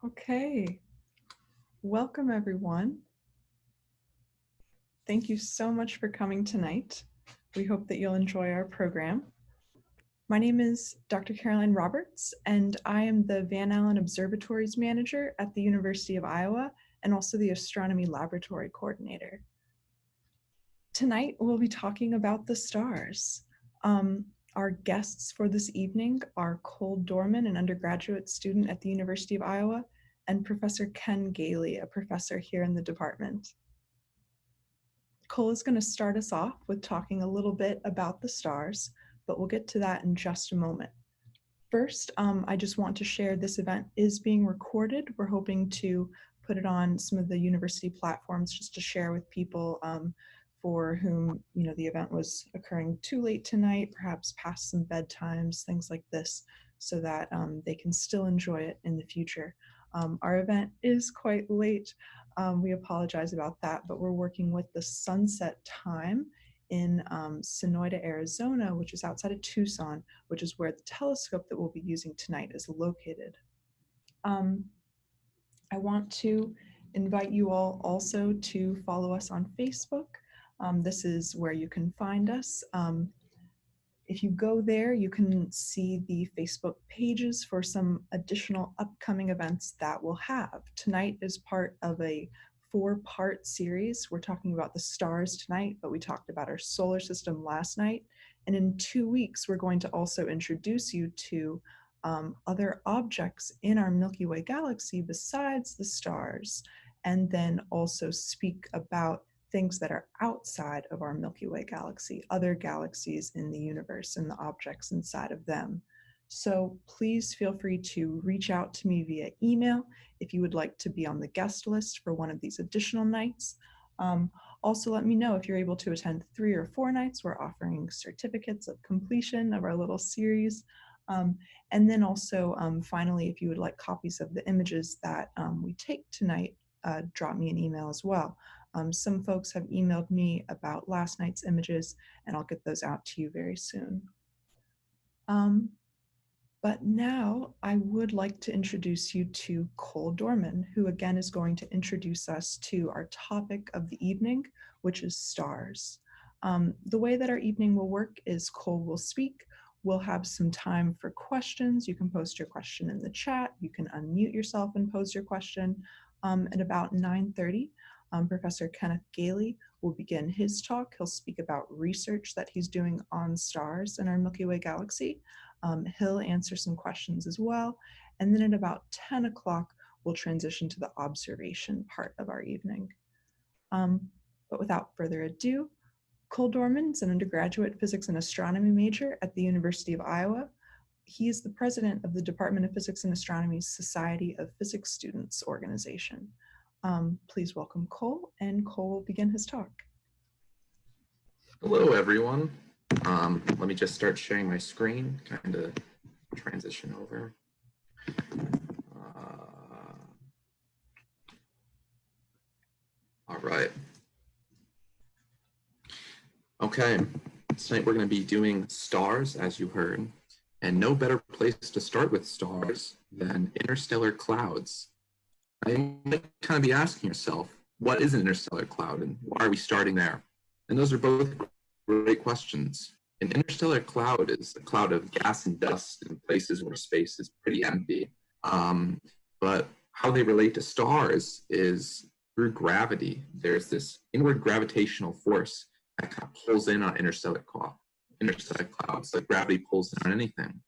Okay, welcome everyone. Thank you so much for coming tonight. We hope that you'll enjoy our program. My name is Dr. Caroline Roberts, and I am the Van Allen Observatories Manager at the University of Iowa and also the Astronomy Laboratory Coordinator. Tonight, we'll be talking about the stars. Our guests for this evening are Cole Dorman, an undergraduate student at the University of Iowa, and Professor Ken Gayley, a professor here in the department. Cole is going to start us off with talking a little bit about the stars, but we'll get to that in just a moment. First, I just want to share this event is being recorded. We're hoping to put it on some of the university platforms just to share with people for whom the event was occurring too late tonight, perhaps past some bedtimes, things like this, so that they can still enjoy it in the future. Our event is quite late. We apologize about that, but we're working with the sunset time in Sonoyta, Arizona, which is outside of Tucson, which is where the telescope that we'll be using tonight is located. I want to invite you all also to follow us on Facebook. This is where you can find us. If you go there, you can see the Facebook pages for some additional upcoming events that we'll have. Tonight is part of a 4-part series. We're talking about the stars tonight, but we talked about our solar system last night. And in 2 weeks, we're going to also introduce you to other objects in our Milky Way galaxy besides the stars, and then also speak about things that are outside of our Milky Way galaxy, other galaxies in the universe and the objects inside of them. So please feel free to reach out to me via email if you would like to be on the guest list for one of these additional nights. Also let me know if you're able to attend 3 or 4 nights. We're offering certificates of completion of our little series. And then also, finally, if you would like copies of the images that we take tonight, drop me an email as well. Some folks have emailed me about last night's images, and I'll get those out to you very soon. But now I would like to introduce you to Cole Dorman, who again is going to introduce us to our topic of the evening, which is stars. The way that our evening will work is Cole will speak. We'll have some time for questions. You can post your question in the chat. You can unmute yourself and pose your question. At about 9:30, Professor Kenneth Gayley will begin his talk. He'll speak about research that he's doing on stars in our Milky Way galaxy. He'll answer some questions as well. And then at about 10 o'clock, we'll transition to the observation part of our evening. But without further ado, Cole Dorman is an undergraduate physics and astronomy major at the University of Iowa. He is the president of the Department of Physics and Astronomy's Society of Physics Students organization. Please welcome Cole, and Cole will begin his talk. Hello, everyone. Let me just start sharing my screen, kind of transition over. All right. Okay, tonight we're going to be doing stars, as you heard, and no better place to start with stars than interstellar clouds. You might kind of be asking yourself, what is an interstellar cloud and why are we starting there? And those are both great questions. An interstellar cloud is a cloud of gas and dust in places where space is pretty empty. But how they relate to stars is through gravity. There's this inward gravitational force that kind of pulls in on interstellar clouds, like gravity pulls in on anything.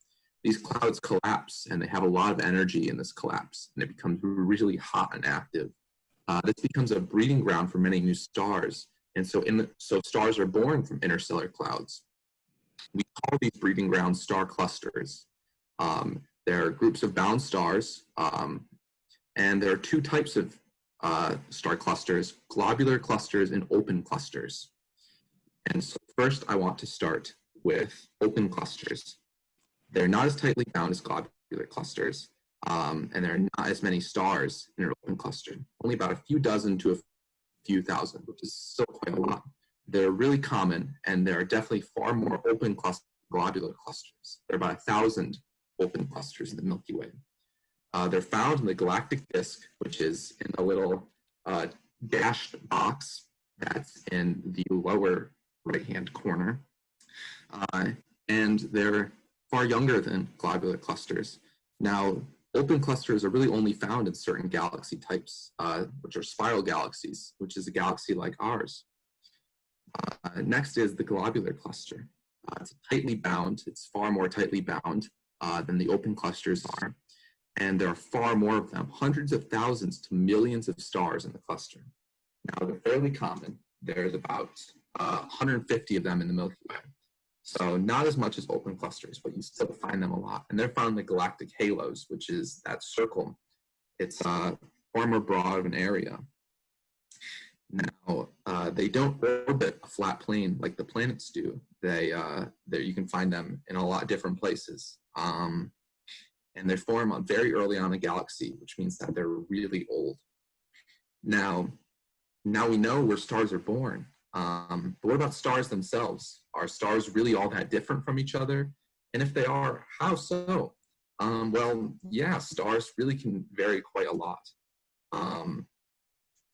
These clouds collapse and they have a lot of energy in this collapse, and it becomes really hot and active. This becomes a breeding ground for many new stars. And so stars are born from interstellar clouds. We call these breeding grounds star clusters. There are groups of bound stars, and there are 2 types of star clusters: globular clusters and open clusters. And so first I want to start with open clusters. They're not as tightly bound as globular clusters, and there are not as many stars in an open cluster, only about a few dozen to a few thousand, which is still quite a lot. They're really common, and there are definitely far more open globular clusters. There are about 1,000 open clusters in the Milky Way. They're found in the galactic disk, which is in a little dashed box that's in the lower right-hand corner. And they're far younger than globular clusters. Now, open clusters are really only found in certain galaxy types, which are spiral galaxies, which is a galaxy like ours. Next is the globular cluster. It's tightly bound. It's far more tightly bound than the open clusters are. And there are far more of them, hundreds of thousands to millions of stars in the cluster. Now, they're fairly common. There's about 150 of them in the Milky Way. So not as much as open clusters, but you still find them a lot. And they're found in the galactic halos, which is that circle. It's far more broad of an area. Now, they don't orbit a flat plane like the planets do. You can find them in a lot of different places. And they form very early on in the galaxy, which means that they're really old. Now we know where stars are born. But what about stars themselves? Are stars really all that different from each other? And if they are, how so? Well, yeah, stars really can vary quite a lot.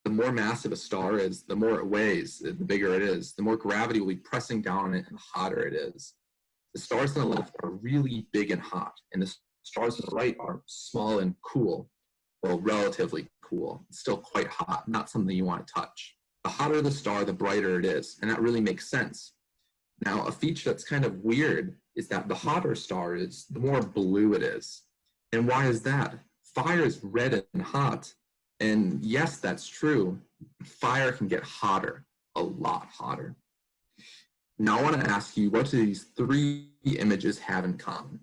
The more massive a star is, the more it weighs, the bigger it is, the more gravity will be pressing down on it and the hotter it is. The stars on the left are really big and hot, and the stars on the right are small and cool. Well, relatively cool. It's still quite hot, not something you want to touch. The hotter the star, the brighter it is, and that really makes sense. Now, a feature that's kind of weird is that the hotter star is, the more blue it is. And why is that? Fire is red and hot, and yes, that's true. Fire can get hotter, a lot hotter. Now, I want to ask you, what do these three images have in common?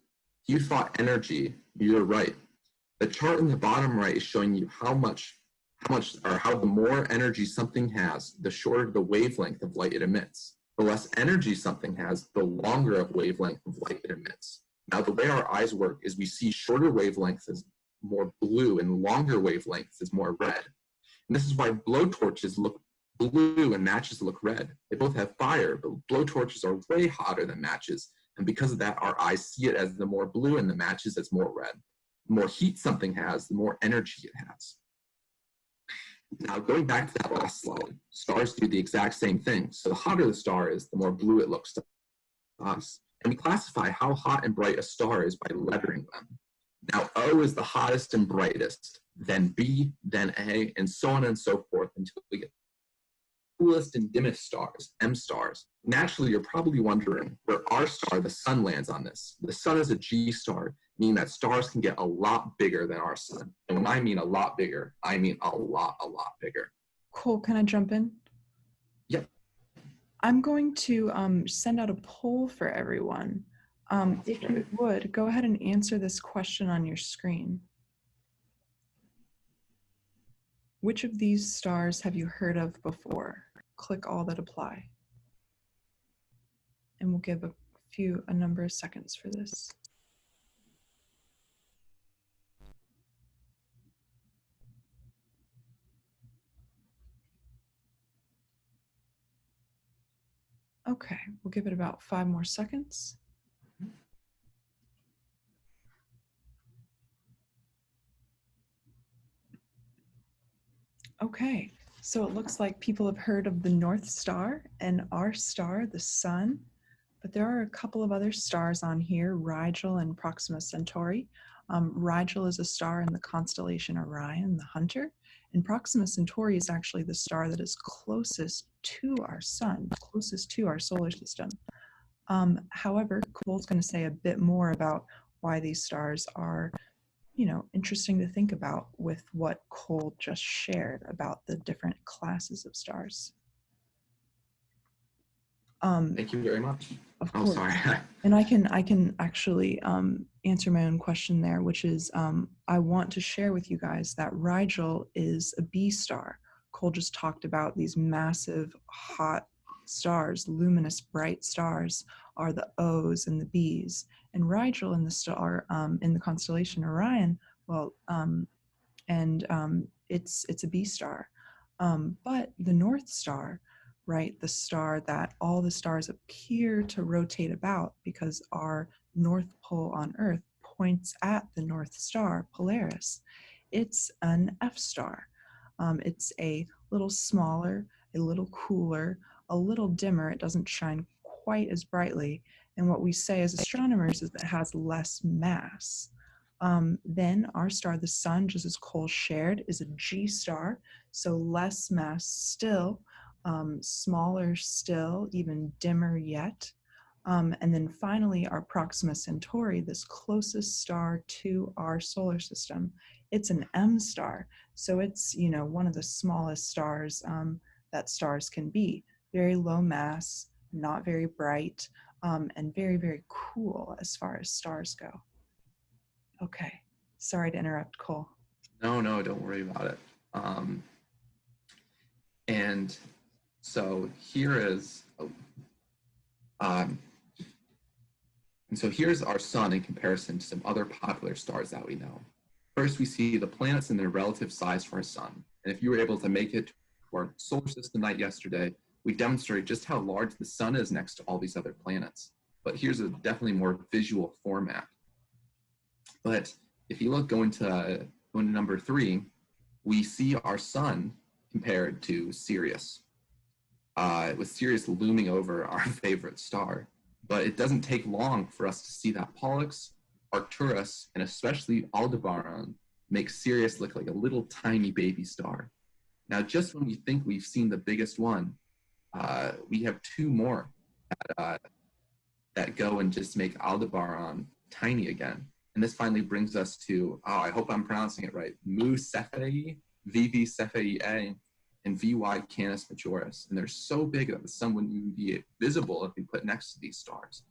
You thought energy, you're right. The chart in the bottom right is showing you how the more energy something has, the shorter the wavelength of light it emits. The less energy something has, the longer of wavelength of light it emits. Now, the way our eyes work is we see shorter wavelengths as more blue and longer wavelengths as more red. And this is why blowtorches look blue and matches look red. They both have fire, but blowtorches are way hotter than matches. And because of that, our eyes see it as the more blue and the matches as more red. The more heat something has, the more energy it has. Now, going back to that last slide, stars do the exact same thing. So the hotter the star is, the more blue it looks to us. And we classify how hot and bright a star is by lettering them. Now, O is the hottest and brightest, then B, then A, and so on and so forth until we get the coolest and dimmest stars, M stars. Naturally, you're probably wondering where our star, the sun, lands on this. The sun is a G star, meaning that stars can get a lot bigger than our sun. And when I mean a lot bigger, I mean a lot bigger. Cool, can I jump in? Yep. I'm going to send out a poll for everyone. If you would, go ahead and answer this question on your screen. Which of these stars have you heard of before? Click all that apply. And we'll give a number of seconds for this. Okay, we'll give it about 5 more seconds. Okay, so it looks like people have heard of the North Star and our star, the Sun, but there are a couple of other stars on here, Rigel and Proxima Centauri. Rigel is a star in the constellation Orion, the Hunter, and Proxima Centauri is actually the star that is closest to our Sun, closest to our solar system. However, Cole's going to say a bit more about why these stars are, interesting to think about with what Cole just shared about the different classes of stars. Thank you very much. Of course. Sorry. And I can actually answer my own question there, which is I want to share with you guys that Rigel is a B star. Cole just talked about these massive hot stars, luminous bright stars are the O's and the B's. And Rigel in the star in the constellation Orion, it's a B star. But the North Star, right, the star that all the stars appear to rotate about because our North Pole on Earth points at the North Star, Polaris. It's an F star. It's a little smaller, a little cooler, a little dimmer. It doesn't shine quite as brightly. And what we say as astronomers is that it has less mass. Then our star, the sun, just as Cole shared, is a G star, so less mass still, smaller still, even dimmer yet. And then finally, our Proxima Centauri, this closest star to our solar system, it's an M star. So it's, one of the smallest stars that stars can be. Very low mass, not very bright, and very, very cool as far as stars go. Okay, sorry to interrupt, Cole. No, don't worry about it. And so here is, and so here's our sun in comparison to some other popular stars that we know. First, we see the planets and their relative size to our sun. And if you were able to make it to our solar system night yesterday, we demonstrate just how large the sun is next to all these other planets. But here's a definitely more visual format. But if you look going to number 3, we see our sun compared to Sirius, with Sirius looming over our favorite star. But it doesn't take long for us to see that Pollux, Arcturus, and especially Aldebaran make Sirius look like a little tiny baby star. Now, just when we think we've seen the biggest one, we have 2 more that go and just make Aldebaran tiny again. And this finally brings us to, I hope I'm pronouncing it right, Mu Cephei, VV Cephei A, and VY Canis Majoris. And they're so big that the sun wouldn't even be visible if we put next to these stars.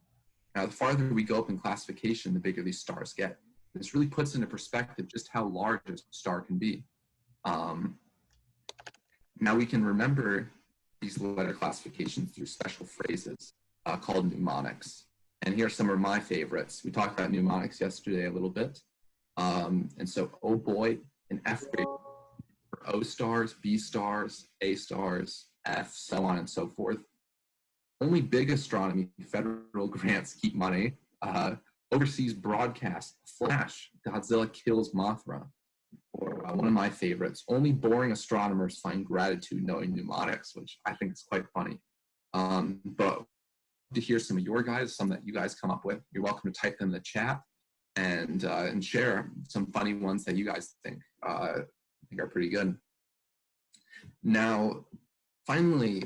Now, the farther we go up in classification, the bigger these stars get. This really puts into perspective just how large a star can be. Now we can remember these letter classifications through special phrases called mnemonics. And here are some of my favorites. We talked about mnemonics yesterday a little bit. And so, oh boy, an F grade for O stars, B stars, A stars, F, so on and so forth. Only big astronomy federal grants keep money. Overseas broadcast, Flash, Godzilla kills Mothra. Or one of my favorites, only boring astronomers find gratitude knowing mnemonics, which I think is quite funny. But to hear some of your guys, some that you guys come up with, you're welcome to type them in the chat and share some funny ones that you guys think are pretty good. Now, finally,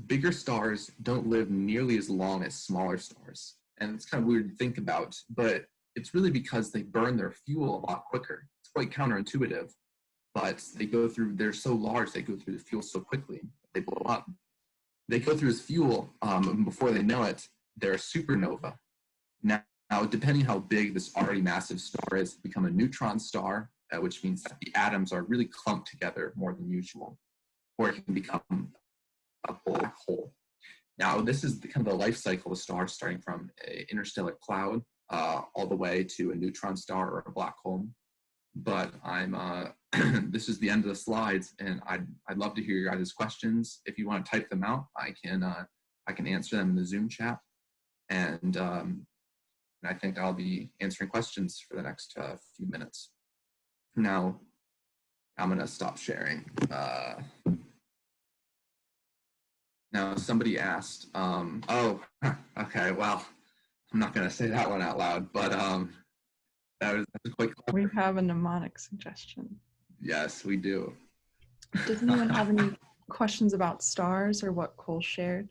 bigger stars don't live nearly as long as smaller stars. And it's kind of weird to think about, but it's really because they burn their fuel a lot quicker. It's quite counterintuitive, but they're so large, they go through the fuel so quickly, they blow up. They go through this fuel, and before they know it, they're a supernova. Now, depending how big this already massive star is, become a neutron star, which means that the atoms are really clumped together more than usual, or it can become a black hole. Now, this is kind of the life cycle of a star, starting from an interstellar cloud all the way to a neutron star or a black hole. But this is the end of the slides, and I'd love to hear your guys' questions. If you want to type them out, I can answer them in the Zoom chat, and I think I'll be answering questions for the next few minutes. Now, I'm gonna stop sharing. Now, somebody asked, okay, well, I'm not gonna say that one out loud, but that was quite clever. We have a mnemonic suggestion. Yes, we do. Does anyone have any questions about stars or what Cole shared?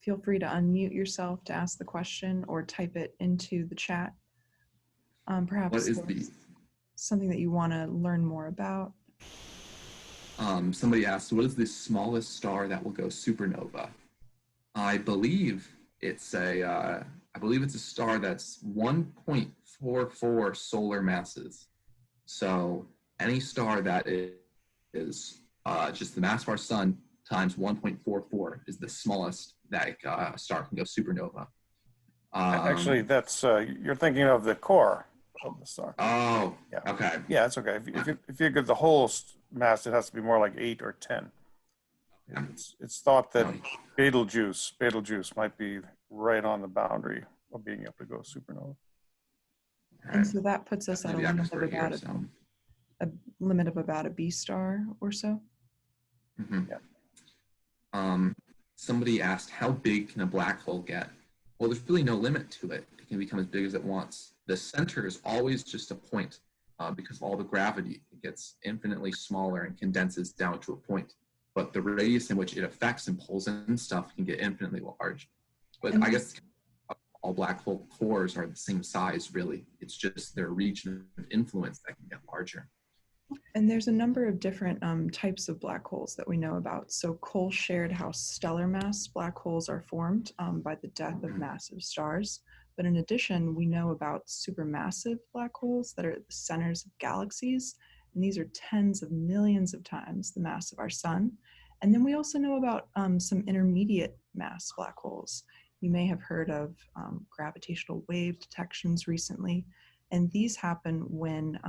Feel free to unmute yourself to ask the question or type it into the chat. Perhaps what is something that you want to learn more about. Somebody asked, what is the smallest star that will go supernova? I believe it's a star that's 1.44 solar masses. So any star that is just the mass of our sun times 1.44 is the smallest that a star can go supernova. Actually, that's you're thinking of the core of the star. Oh, yeah. Okay. Yeah, it's okay. If you get the whole mass, it has to be more like 8 or 10. Yeah. It's thought that Betelgeuse might be right on the boundary of being able to go supernova. All And right. so that puts us at a The limit of expert here, about a limit of about a B star or so. Yeah. Somebody asked, how big can a black hole get? Well, there's really no limit to it. It can become as big as it wants. The center is always just a point because of all the gravity. It gets infinitely smaller and condenses down to a point. But the radius in which it affects and pulls in stuff can get infinitely large. But I guess all black hole cores are the same size, really. It's just their region of influence that can get larger. And there's a number of different types of black holes that we know about. So Cole shared how stellar mass black holes are formed by the death of massive stars. But in addition, we know about supermassive black holes that are at the centers of galaxies. And these are tens of millions of times the mass of our sun. And then we also know about some intermediate mass black holes. You may have heard of gravitational wave detections recently. And these happen when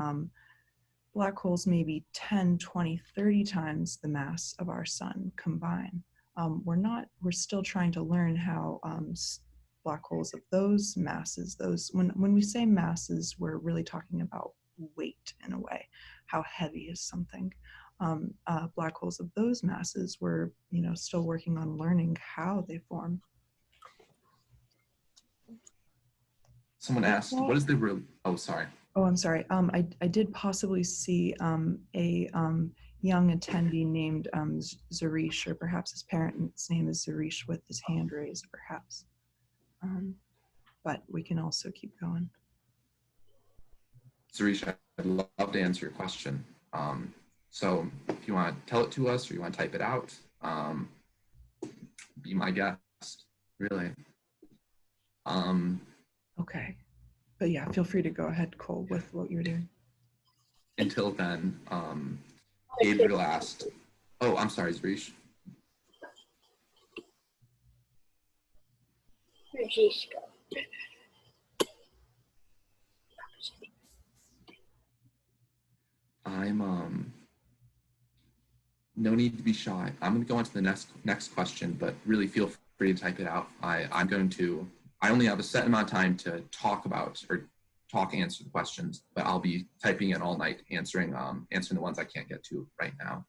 black holes may be 10, 20, 30 times the mass of our sun combined. We're still trying to learn how black holes of those masses, when we say masses, we're really talking about weight in a way. How heavy is something? Black holes of those masses, we're still working on learning how they form. Someone asked, what is the real, oh, sorry. Oh, I'm sorry. I did possibly see a young attendee named Zarish, or perhaps his parent's name is Zarish with his hand raised, perhaps. But we can also keep going. Zarish, I'd love to answer your question. So if you want to tell it to us or you want to type it out, be my guest, really. Okay. But yeah, feel free to go ahead, Cole, with what you're doing. Until then, Gabriel asked, oh, I'm sorry, Zarish. No need to be shy. I'm going to go on to the next question, but really feel free to type it out. I only have a set amount of time to answer the questions, but I'll be typing it all night, answering the ones I can't get to right now.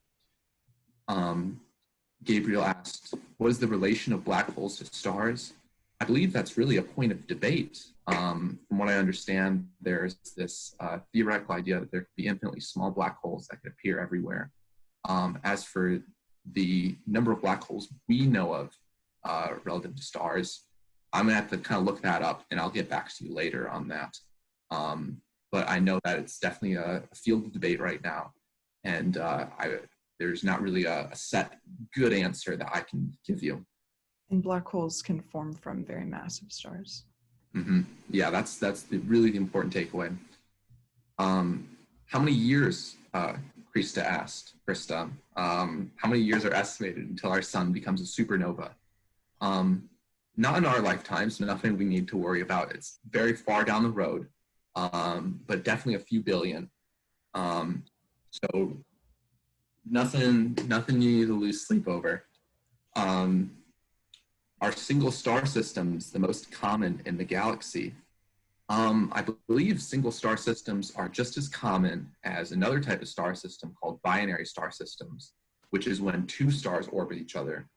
Gabriel asked, what is the relation of black holes to stars? I believe that's really a point of debate. From what I understand, there's this theoretical idea that there could be infinitely small black holes that could appear everywhere. As for the number of black holes we know of relative to stars, I'm gonna have to kind of look that up and I'll get back to you later on that. But I know that it's definitely a field of debate right now. And there's not really a set good answer that I can give you. And black holes can form from very massive stars. Mm-hmm. Yeah, that's really the important takeaway. How many years, Krista asked, how many years are estimated until our sun becomes a supernova? Not in our lifetimes, nothing we need to worry about. It's very far down the road, but definitely a few billion. So nothing you need to lose sleep over. Our single star system's the most common in the galaxy. I believe single star systems are just as common as another type of star system called binary star systems, which is when two stars orbit each other.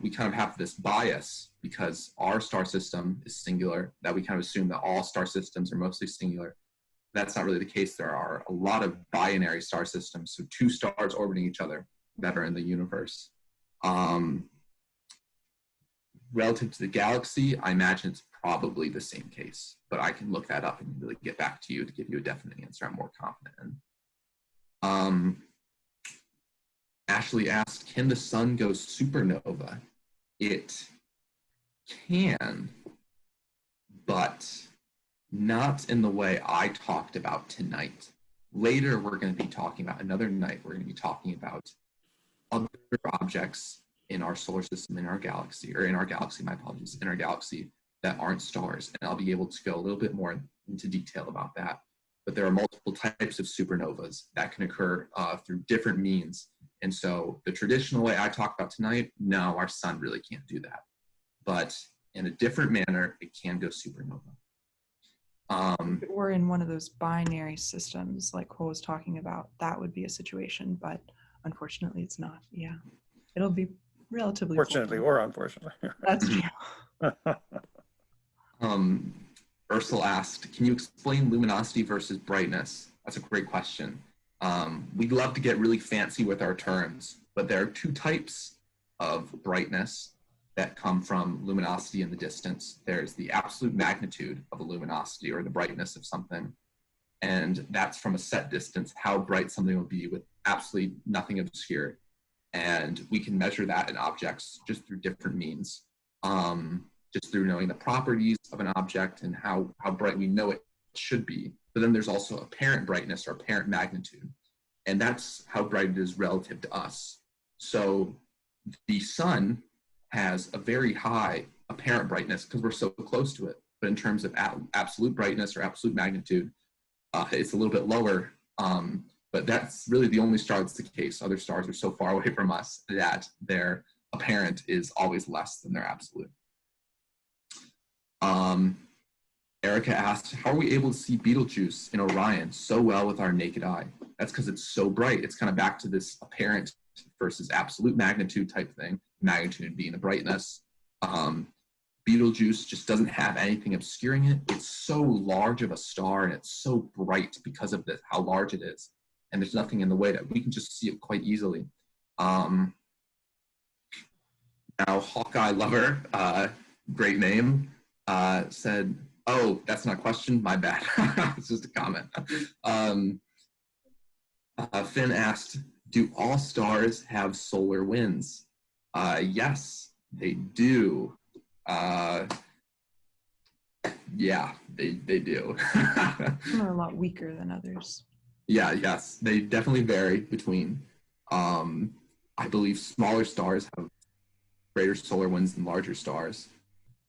We kind of have this bias because our star system is singular, that we kind of assume that all star systems are mostly singular. That's not really the case. There are a lot of binary star systems, so two stars orbiting each other that are in the universe. Relative to the galaxy, I imagine it's probably the same case, but I can look that up and really get back to you to give you a definite answer I'm more confident in. Ashley asked, can the sun go supernova? It can, but not in the way I talked about tonight. Later, we're going to be talking about another night. We're going to be talking about other objects in our solar system, in our galaxy, in our galaxy that aren't stars. And I'll be able to go a little bit more into detail about that. But there are multiple types of supernovas that can occur through different means. And so the traditional way I talked about tonight, no, our sun really can't do that. But in a different manner, it can go supernova. If it were in one of those binary systems like Cole was talking about, that would be a situation, but unfortunately it's not. Yeah, it'll be relatively Fortunately boring. or unfortunately. That's true. Ursula asked, can you explain luminosity versus brightness? That's a great question. We'd love to get really fancy with our terms, but there are two types of brightness that come from luminosity in the distance. There's the absolute magnitude of a luminosity, or the brightness of something, and that's from a set distance, how bright something will be with absolutely nothing obscured. And we can measure that in objects just through different means, just through knowing the properties of an object and how bright we know it should be. But then there's also apparent brightness or apparent magnitude, and that's how bright it is relative to us. So the sun has a very high apparent brightness because we're so close to it. But in terms of absolute brightness or absolute magnitude, it's a little bit lower. But that's really the only star that's the case. Other stars are so far away from us that their apparent is always less than their absolute. Erica asked, how are we able to see Betelgeuse in Orion so well with our naked eye? That's because it's so bright. It's kind of back to this apparent versus absolute magnitude type thing, magnitude being the brightness. Betelgeuse just doesn't have anything obscuring it. It's so large of a star and it's so bright because of this, how large it is. And there's nothing in the way that we can just see it quite easily. Now, Hawkeye Lover, great name, said, oh, that's not a question, my bad. It's just a comment. Finn asked, do all stars have solar winds? Yes, they do. Yeah, they do. Some are a lot weaker than others. Yeah, yes, they definitely vary between. I believe smaller stars have greater solar winds than larger stars.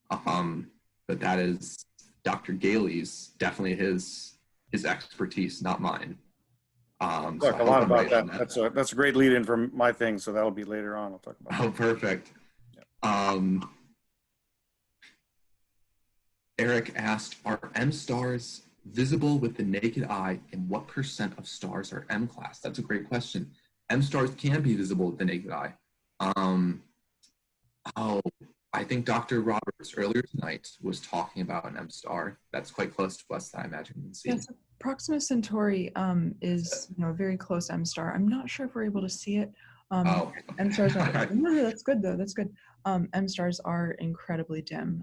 But that is Dr. Gayley's, definitely his expertise, not mine. Talk a lot about that. That's a great lead in for my thing, so that'll be later on. I'll talk about that. Oh, perfect. Yeah. Eric asked, are M stars visible with the naked eye, and what % of stars are M class? That's a great question. M stars can be visible with the naked eye. I think Dr. Roberts earlier tonight was talking about an M star that's quite close to us that I imagine you can see. Yes, Proxima Centauri is a very close M star. I'm not sure if we're able to see it. Okay. M stars are, no, that's good though, that's good. M stars are incredibly dim.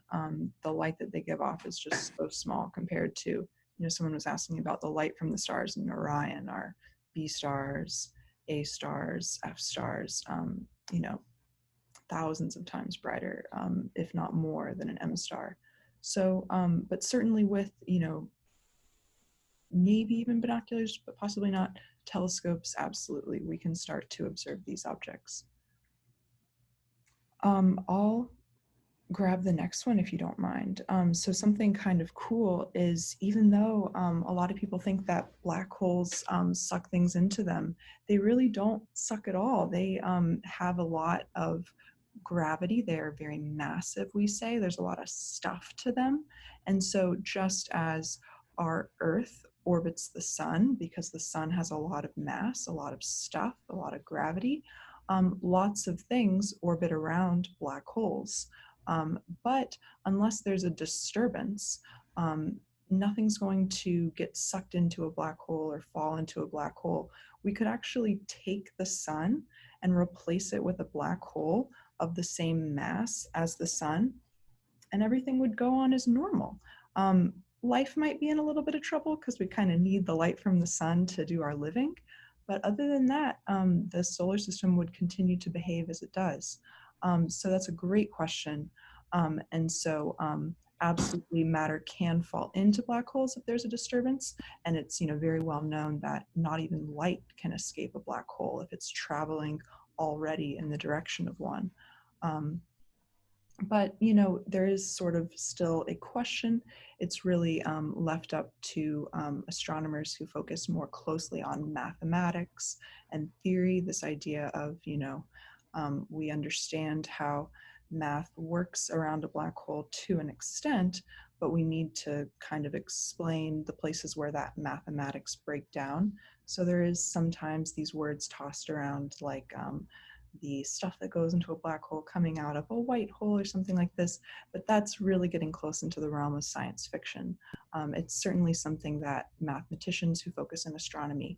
The light that they give off is just so small compared to, someone was asking about the light from the stars in Orion, are B stars, A stars, F stars, thousands of times brighter, if not more than an M star. So, but certainly with, maybe even binoculars, but possibly not telescopes, absolutely, we can start to observe these objects. I'll grab the next one if you don't mind. So something kind of cool is, even though a lot of people think that black holes suck things into them, they really don't suck at all. They have a lot of gravity. They're very massive, we say. There's a lot of stuff to them. And so just as our Earth orbits the sun, because the sun has a lot of mass, a lot of stuff, a lot of gravity, lots of things orbit around black holes. But unless there's a disturbance, nothing's going to get sucked into a black hole or fall into a black hole. We could actually take the sun and replace it with a black hole of the same mass as the sun, and everything would go on as normal. Life might be in a little bit of trouble because we kind of need the light from the sun to do our living. But other than that, the solar system would continue to behave as it does. So that's a great question. And so absolutely matter can fall into black holes if there's a disturbance. And it's very well known that not even light can escape a black hole if it's traveling already in the direction of one. But there is sort of still a question. It's really left up to astronomers who focus more closely on mathematics and theory, this idea of, we understand how math works around a black hole to an extent, but we need to kind of explain the places where that mathematics break down. So there is sometimes these words tossed around like the stuff that goes into a black hole coming out of a white hole or something like this, but that's really getting close into the realm of science fiction. It's certainly something that mathematicians who focus in astronomy,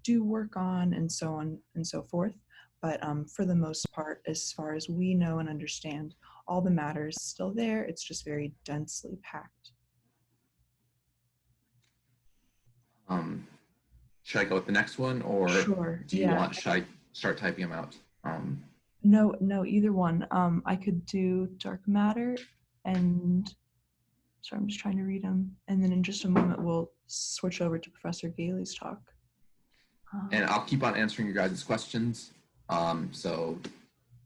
do work on and so on and so forth. But for the most part, as far as we know and understand, all the matter is still there. It's just very densely packed. Should I go with the next one, or Sure. do you want? Should I start typing them out? No, either one. I could do dark matter, and sorry, I'm just trying to read them, and then in just a moment we'll switch over to Professor Gayley's talk. And I'll keep on answering your guys' questions.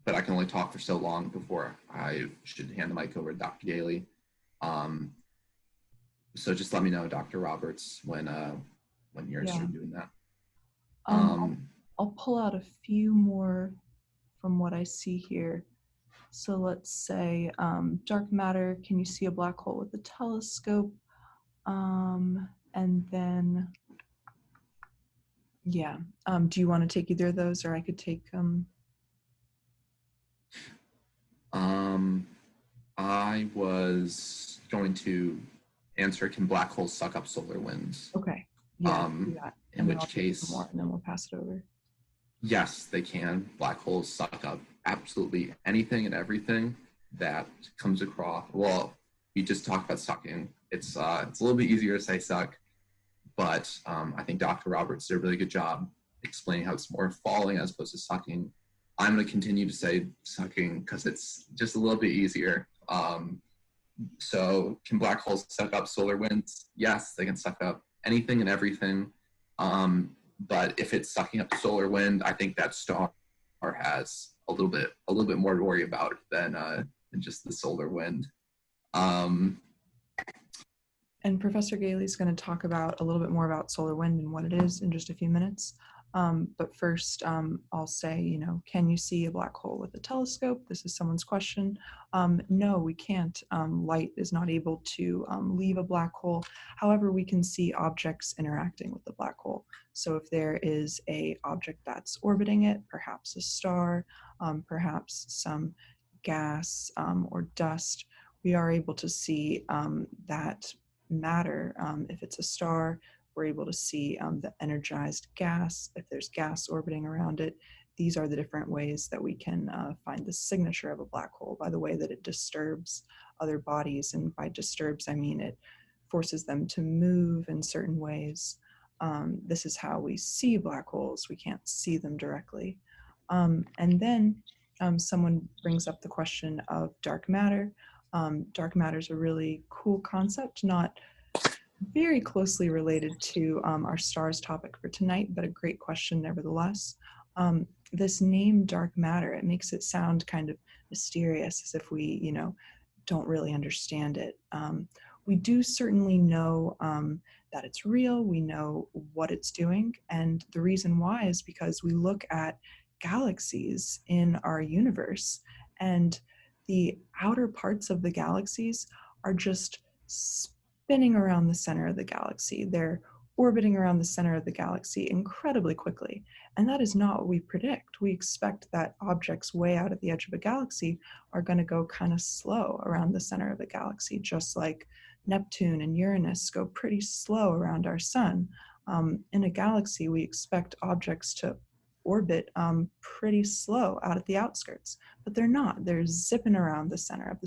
But I can only talk for so long before I should hand the mic over to Dr. Gayley. So just let me know, Dr. Roberts, when you're doing that. I'll pull out a few more from what I see here. So let's say dark matter, can you see a black hole with a telescope? And then, do you want to take either of those, or I could take I was going to answer, can black holes suck up solar winds? Okay. Yeah. In which case, more, and then we'll pass it over. Yes, they can. Black holes suck up absolutely anything and everything that comes across. Well, we just talked about sucking. It's a little bit easier to say suck, but I think Dr. Roberts did a really good job explaining how it's more falling as opposed to sucking. I'm going to continue to say sucking because it's just a little bit easier. So can black holes suck up solar winds? Yes, they can suck up anything and everything. But if it's sucking up solar wind, I think that star has a little bit more to worry about than just the solar wind. And Professor Gayley is going to talk about a little bit more about solar wind and what it is in just a few minutes. But first, I'll say, can you see a black hole with a telescope? This is someone's question. No, we can't. Light is not able to leave a black hole. However, we can see objects interacting with the black hole. So if there is an object that's orbiting it, perhaps a star, perhaps some gas or dust, we are able to see that matter. If it's a star, we're able to see the energized gas. If there's gas orbiting around it, these are the different ways that we can find the signature of a black hole, by the way that it disturbs other bodies. And by disturbs, I mean it forces them to move in certain ways. This is how we see black holes. We can't see them directly. And then someone brings up the question of dark matter. Dark matter is a really cool concept, not very closely related to our stars topic for tonight, but a great question nevertheless. This name dark matter, it makes it sound kind of mysterious, as if we, don't really understand it. We do certainly know that it's real. We know what it's doing. And the reason why is because we look at galaxies in our universe, and the outer parts of the galaxies are just spinning around the center of the galaxy. They're orbiting around the center of the galaxy incredibly quickly. And that is not what we predict. We expect that objects way out at the edge of a galaxy are going to go kind of slow around the center of the galaxy, just like Neptune and Uranus go pretty slow around our sun. In a galaxy, we expect objects to orbit pretty slow out at the outskirts, but they're not. They're zipping around the center of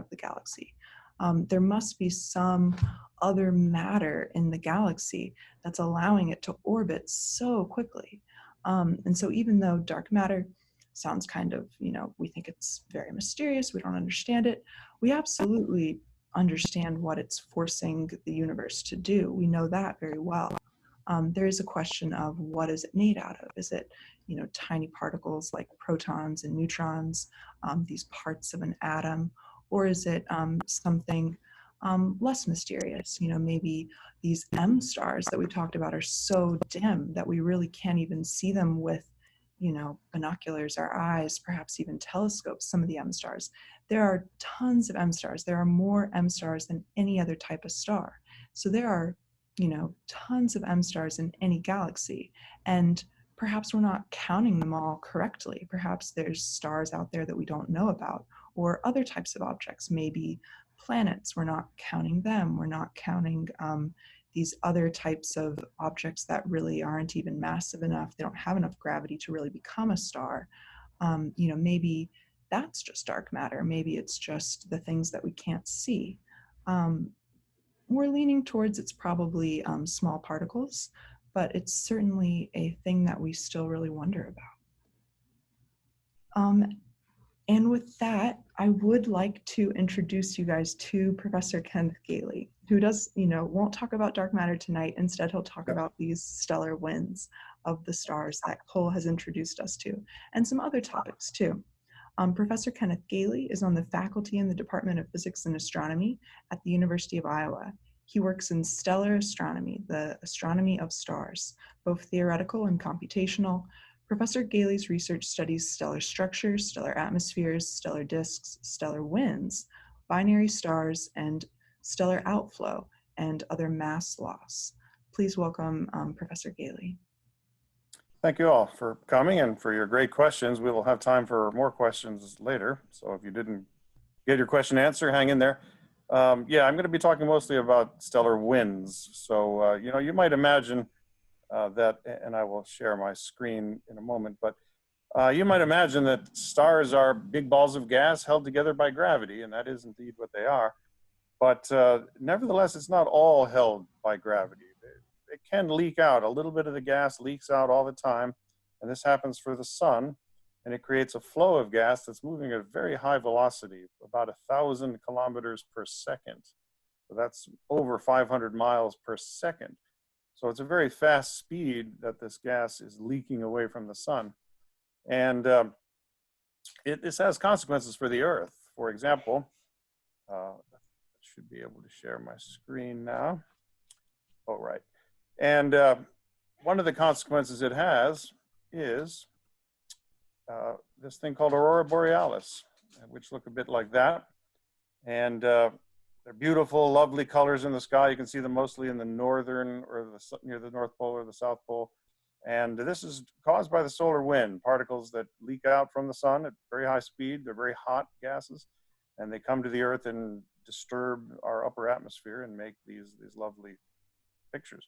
the galaxy. There must be some other matter in the galaxy that's allowing it to orbit so quickly. And so even though dark matter sounds kind of, we think it's very mysterious, we don't understand it, we absolutely understand what it's forcing the universe to do. We know that very well. There is a question of what is it made out of? Is it, tiny particles like protons and neutrons, these parts of an atom, or is it something less mysterious? Maybe these M stars that we talked about are so dim that we really can't even see them with, binoculars, our eyes, perhaps even telescopes, some of the M stars. There are tons of M stars. There are more M stars than any other type of star. So there are, tons of M stars in any galaxy. And perhaps we're not counting them all correctly. Perhaps there's stars out there that we don't know about, or other types of objects, maybe planets. We're not counting them. We're not counting these other types of objects that really aren't even massive enough. They don't have enough gravity to really become a star. Maybe that's just dark matter. Maybe it's just the things that we can't see. We're leaning towards it's probably small particles, but it's certainly a thing that we still really wonder about. And with that, I would like to introduce you guys to Professor Kenneth Gayley, who won't talk about dark matter tonight. Instead, he'll talk about these stellar winds of the stars that Cole has introduced us to, and some other topics too. Professor Kenneth Gayley is on the faculty in the Department of Physics and Astronomy at the University of Iowa. He works in stellar astronomy, the astronomy of stars, both theoretical and computational. Professor Gayley's research studies stellar structures, stellar atmospheres, stellar disks, stellar winds, binary stars, and stellar outflow, and other mass loss. Please welcome Professor Gayley. Thank you all for coming and for your great questions. We will have time for more questions later. So if you didn't get your question answered, hang in there. I'm going to be talking mostly about stellar winds. So, you might imagine that, and I will share my screen in a moment, but you might imagine that stars are big balls of gas held together by gravity, and that is indeed what they are. But nevertheless, it's not all held by gravity. It can leak out. A little bit of the gas leaks out all the time, and this happens for the sun, and it creates a flow of gas that's moving at a very high velocity, about 1,000 kilometers per second. So that's over 500 miles per second. So it's a very fast speed that this gas is leaking away from the sun. And this has consequences for the Earth. For example, I should be able to share my screen now. Oh, right. And one of the consequences it has is this thing called Aurora Borealis, which look a bit like that. And they're beautiful, lovely colors in the sky. You can see them mostly in the northern or near the North Pole or the South Pole. And this is caused by the solar wind, particles that leak out from the sun at very high speed. They're very hot gases, and they come to the Earth and disturb our upper atmosphere and make these lovely pictures.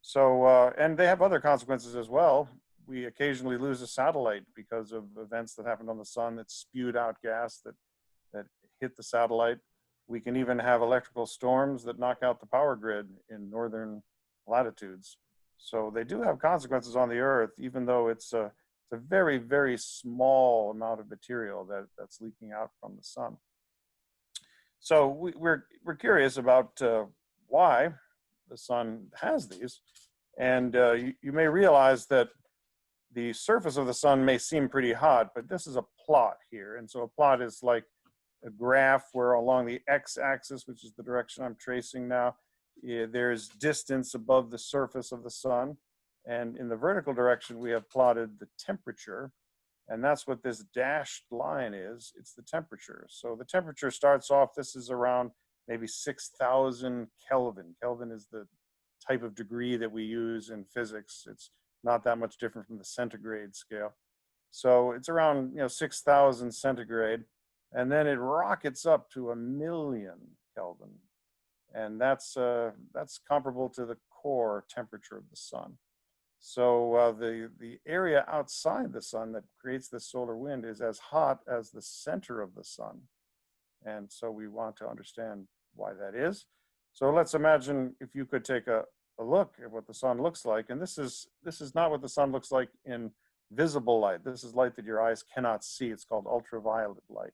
So, and they have other consequences as well. We occasionally lose a satellite because of events that happened on the sun that spewed out gas that hit the satellite. We can even have electrical storms that knock out the power grid in northern latitudes. So they do have consequences on the Earth, even though it's a very, very small amount of material that's leaking out from the sun. So we're curious about why the sun has these. And you may realize that the surface of the sun may seem pretty hot, but this is a plot here. And so a plot is like a graph where along the x-axis, which is the direction I'm tracing now, there's distance above the surface of the sun. And in the vertical direction, we have plotted the temperature. And that's what this dashed line is. It's the temperature. So the temperature starts off, this is around maybe 6,000 Kelvin. Kelvin is the type of degree that we use in physics. It's not that much different from the centigrade scale. So it's around 6,000 centigrade. And then it rockets up to 1,000,000 Kelvin. And that's comparable to the core temperature of the sun. So the area outside the sun that creates this solar wind is as hot as the center of the sun. And so we want to understand why that is. So let's imagine if you could take a look at what the sun looks like. And this is not what the sun looks like in visible light. This is light that your eyes cannot see. It's called ultraviolet light.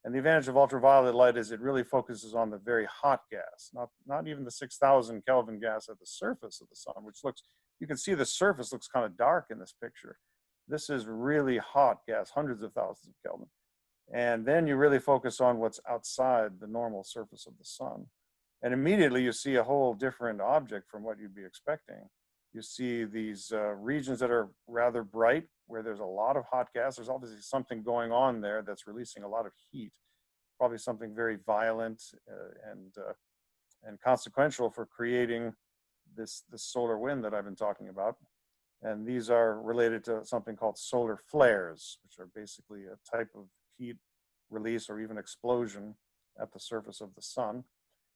And the advantage of ultraviolet light is it really focuses on the very hot gas, not even the 6,000 Kelvin gas at the surface of the sun, which looks, you can see the surface looks kind of dark in this picture. This is really hot gas, hundreds of thousands of Kelvin. And then you really focus on what's outside the normal surface of the sun. And immediately you see a whole different object from what you'd be expecting. You see these regions that are rather bright, where there's a lot of hot gas. There's obviously something going on there that's releasing a lot of heat, probably something very violent and consequential for creating this solar wind that I've been talking about. And these are related to something called solar flares, which are basically a type of heat release or even explosion at the surface of the sun.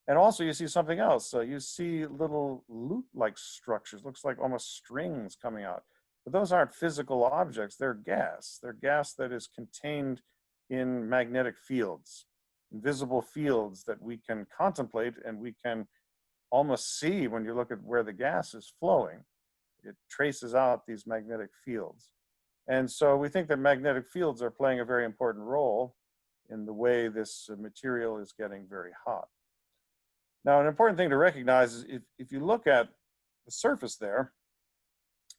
And also you see something else. You see little loop-like structures, looks like almost strings coming out. But those aren't physical objects, they're gas. They're gas that is contained in magnetic fields, invisible fields that we can contemplate and we can almost see when you look at where the gas is flowing. It traces out these magnetic fields. And so we think that magnetic fields are playing a very important role in the way this material is getting very hot. Now, an important thing to recognize is if you look at the surface there,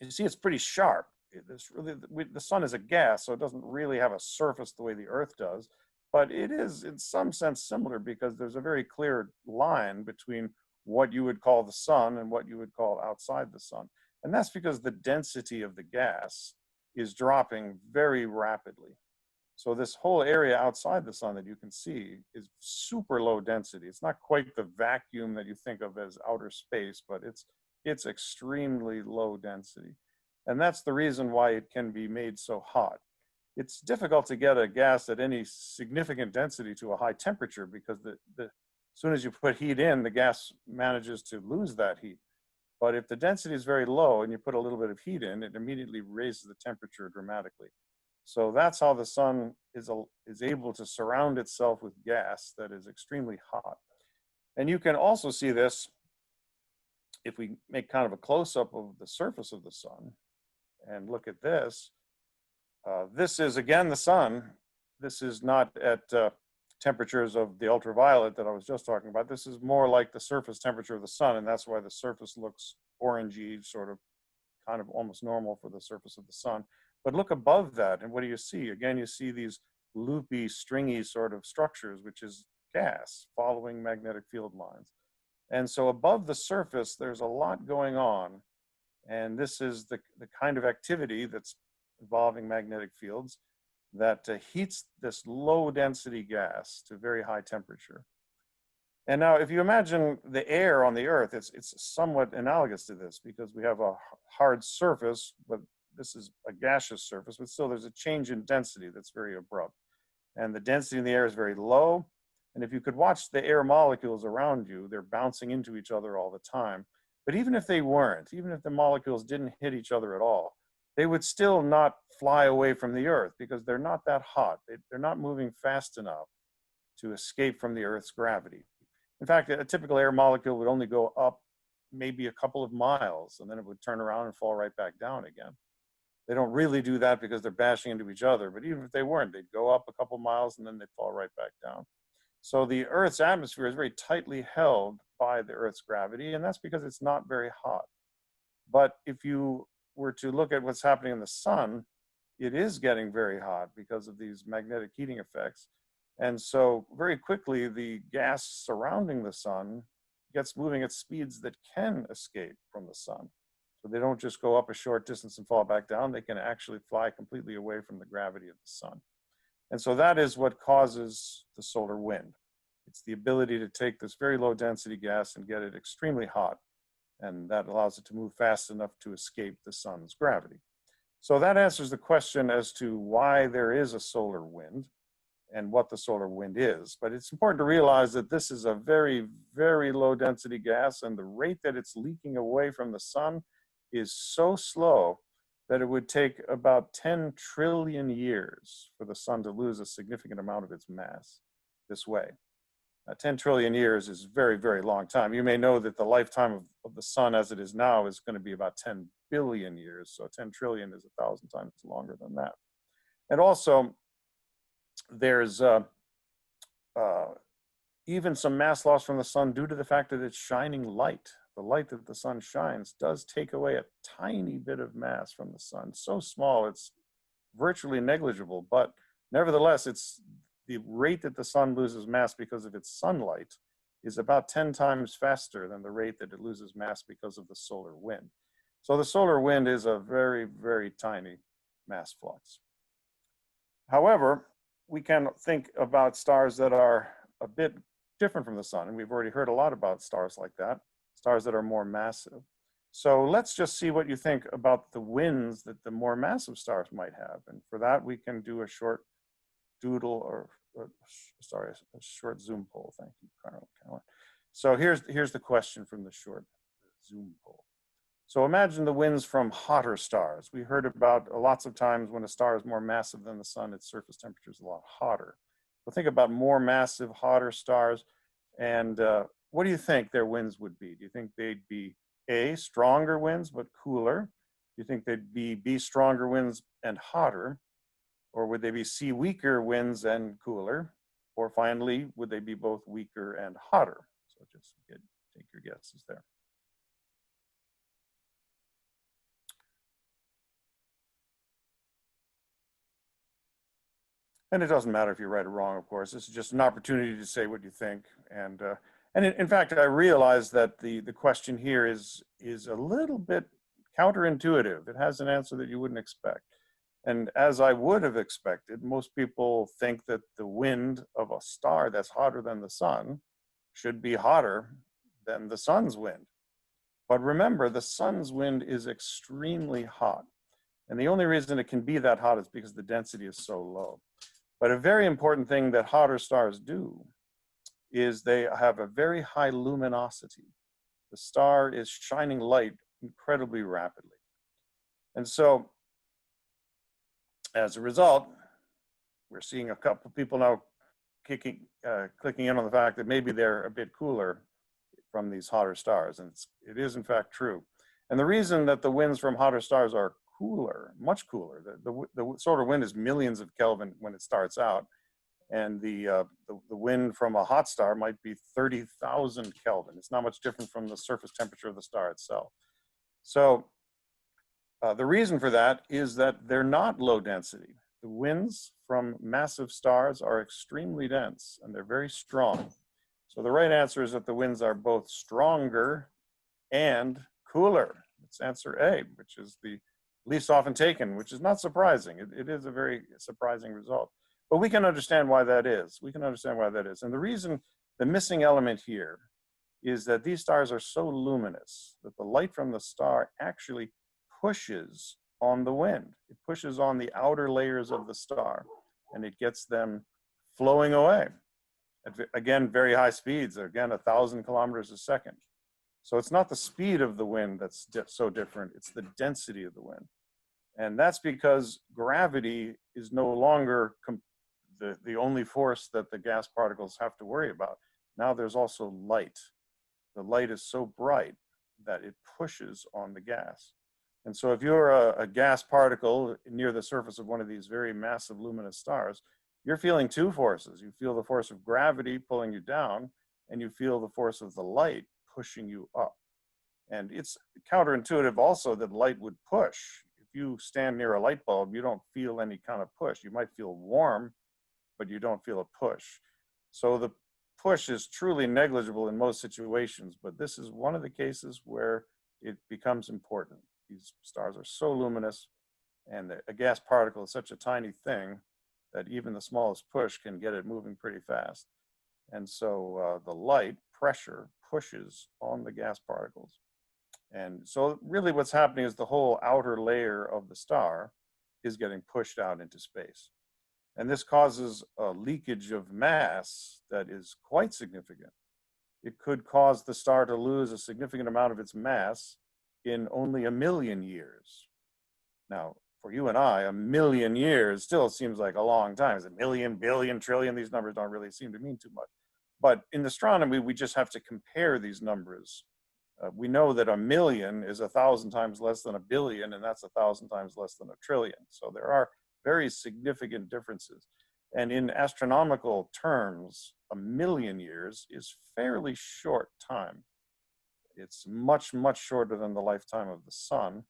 you see it's pretty sharp. The sun is a gas, so it doesn't really have a surface the way the Earth does, but it is in some sense similar because there's a very clear line between what you would call the sun and what you would call outside the sun. And that's because the density of the gas is dropping very rapidly. So this whole area outside the sun that you can see is super low density. It's not quite the vacuum that you think of as outer space, but it's extremely low density. And that's the reason why it can be made so hot. It's difficult to get a gas at any significant density to a high temperature because as soon as you put heat in, the gas manages to lose that heat. But if the density is very low and you put a little bit of heat in, it immediately raises the temperature dramatically. So that's how the sun is able to surround itself with gas that is extremely hot. And you can also see this if we make kind of a close-up of the surface of the sun and look at this. This is, again, the sun. This is not at temperatures of the ultraviolet that I was just talking about. This is more like the surface temperature of the sun, and that's why the surface looks orangey, sort of kind of almost normal for the surface of the sun. But look above that, and what do you see? Again, you see these loopy, stringy sort of structures, which is gas following magnetic field lines. And so above the surface, there's a lot going on. And this is the kind of activity that's involving magnetic fields that heats this low density gas to very high temperature. And now if you imagine the air on the Earth, it's somewhat analogous to this because we have a hard surface, but this is a gaseous surface, but still there's a change in density that's very abrupt. And the density in the air is very low. And if you could watch the air molecules around you, they're bouncing into each other all the time. But even if they weren't, even if the molecules didn't hit each other at all, they would still not fly away from the Earth because they're not that hot. They're not moving fast enough to escape from the Earth's gravity. In fact, a typical air molecule would only go up maybe a couple of miles, and then it would turn around and fall right back down again. They don't really do that because they're bashing into each other, but even if they weren't, they'd go up a couple miles and then they'd fall right back down. So the Earth's atmosphere is very tightly held by the Earth's gravity, and that's because it's not very hot. But if you were to look at what's happening in the sun, it is getting very hot because of these magnetic heating effects. And so very quickly, the gas surrounding the sun gets moving at speeds that can escape from the sun. So they don't just go up a short distance and fall back down. They can actually fly completely away from the gravity of the sun. And so that is what causes the solar wind. It's the ability to take this very low density gas and get it extremely hot. And that allows it to move fast enough to escape the sun's gravity. So that answers the question as to why there is a solar wind and what the solar wind is. But it's important to realize that this is a very, very low density gas, and the rate that it's leaking away from the sun is so slow that it would take about 10 trillion years for the sun to lose a significant amount of its mass this way. 10 trillion years is a very, very long time. You may know that the lifetime of the sun as it is now is going to be about 10 billion years. So 10 trillion is 1,000 times longer than that. And also, there's even some mass loss from the sun due to the fact that it's shining light. The light that the sun shines does take away a tiny bit of mass from the sun. So small, it's virtually negligible, but nevertheless, it's the rate that the sun loses mass because of its sunlight is about 10 times faster than the rate that it loses mass because of the solar wind. So the solar wind is a very, very tiny mass flux. However, we can think about stars that are a bit different from the sun, and we've already heard a lot about stars like that, stars that are more massive. So let's just see what you think about the winds that the more massive stars might have. And for that, we can do a short doodle, or sorry, a short Zoom poll. Thank you, Carol. So here's the question from the short Zoom poll. So imagine the winds from hotter stars. We heard about lots of times when a star is more massive than the sun, its surface temperature is a lot hotter. But think about more massive, hotter stars. And what do you think their winds would be? Do you think they'd be A, stronger winds but cooler? Do you think they'd be B, stronger winds and hotter? Or would they be C, weaker winds and cooler? Or finally, would they be both weaker and hotter? So just take your guesses there. And it doesn't matter if you're right or wrong, of course. This is just an opportunity to say what you think. And in fact, I realize that the question here is a little bit counterintuitive. It has an answer that you wouldn't expect. And as I would have expected, most people think that the wind of a star that's hotter than the sun should be hotter than the sun's wind. But remember, the sun's wind is extremely hot. And the only reason it can be that hot is because the density is so low. But a very important thing that hotter stars do is they have a very high luminosity. The star is shining light incredibly rapidly. And so, as a result, we're seeing a couple of people now clicking in on the fact that maybe they're a bit cooler from these hotter stars. And it is in fact true. And the reason that the winds from hotter stars are cooler, much cooler. The solar wind is millions of Kelvin when it starts out, and the wind from a hot star might be 30,000 Kelvin. It's not much different from the surface temperature of the star itself. So the reason for that is that they're not low density. The winds from massive stars are extremely dense, and they're very strong. So the right answer is that the winds are both stronger and cooler. It's answer A, which is the least often taken, which is not surprising. It is a very surprising result. But we can understand why that is. We can understand why that is. And the reason, the missing element here, is that these stars are so luminous that the light from the star actually pushes on the wind. It pushes on the outer layers of the star, and it gets them flowing away at, again, very high speeds, again, 1,000 kilometers a second. So it's not the speed of the wind that's so different, it's the density of the wind. And that's because gravity is no longer the only force that the gas particles have to worry about. Now there's also light. The light is so bright that it pushes on the gas. And so if you're a gas particle near the surface of one of these very massive luminous stars, you're feeling two forces. You feel the force of gravity pulling you down, and you feel the force of the light pushing you up. And it's counterintuitive also that light would push. If you stand near a light bulb, you don't feel any kind of push. You might feel warm, but you don't feel a push. So the push is truly negligible in most situations, but this is one of the cases where it becomes important. These stars are so luminous, and a gas particle is such a tiny thing that even the smallest push can get it moving pretty fast. And so the light pressure pushes on the gas particles. And so really what's happening is the whole outer layer of the star is getting pushed out into space. And this causes a leakage of mass that is quite significant. It could cause the star to lose a significant amount of its mass in only 1 million years. Now, for you and I, 1 million years still seems like a long time. It's a million, billion, trillion. These numbers don't really seem to mean too much. But in astronomy, we just have to compare these numbers. We know that 1 million is 1,000 times less than 1 billion, and that's 1,000 times less than 1 trillion. So there are very significant differences. And in astronomical terms, 1 million years is fairly short time. It's much, much shorter than the lifetime of the sun.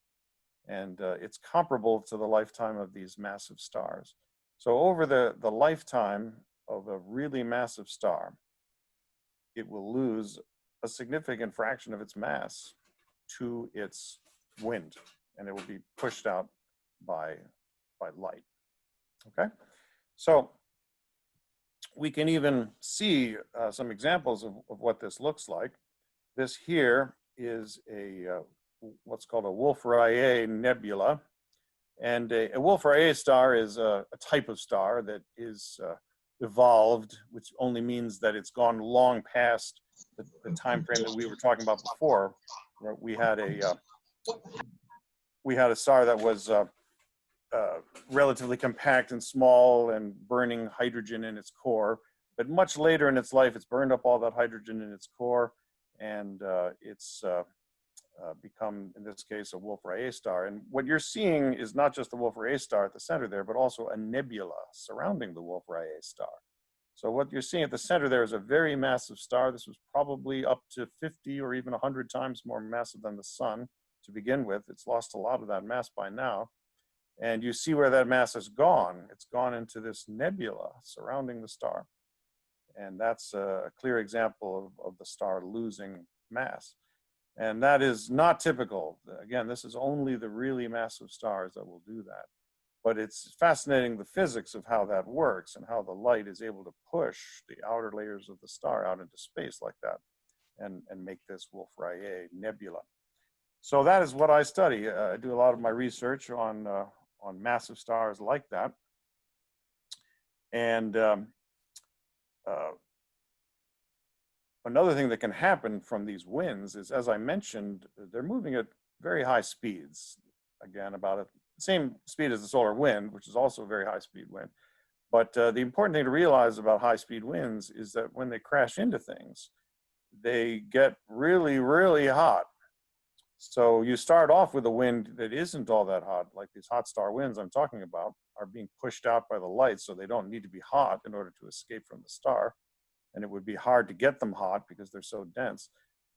And it's comparable to the lifetime of these massive stars. So over the lifetime of a really massive star, it will lose a significant fraction of its mass to its wind, and it will be pushed out by light. Okay, so we can even see some examples of what this looks like. This here is what's called a Wolf-Rayet nebula. And a Wolf-Rayet star is a type of star that is evolved, which only means that it's gone long past the time frame that we were talking about before, where we had a star that was relatively compact and small and burning hydrogen in its core. But much later in its life, it's burned up all that hydrogen in its core, and it's become, in this case, a Wolf-Rayet star. And what you're seeing is not just the Wolf-Rayet star at the center there, but also a nebula surrounding the Wolf-Rayet star. So what you're seeing at the center there is a very massive star. This was probably up to 50 or even 100 times more massive than the sun to begin with. It's lost a lot of that mass by now. And you see where that mass has gone. It's gone into this nebula surrounding the star. And that's a clear example of the star losing mass. And that is not typical. Again, this is only the really massive stars that will do that. But it's fascinating, the physics of how that works and how the light is able to push the outer layers of the star out into space like that and make this Wolf-Rayet nebula. So that is what I study. I do a lot of my research on massive stars like that. And another thing that can happen from these winds is, as I mentioned, they're moving at very high speeds. Again, about the same speed as the solar wind, which is also a very high speed wind. But the important thing to realize about high speed winds is that when they crash into things, they get really, really hot. So you start off with a wind that isn't all that hot, like these hot star winds I'm talking about are being pushed out by the light, so they don't need to be hot in order to escape from the star. And it would be hard to get them hot because they're so dense.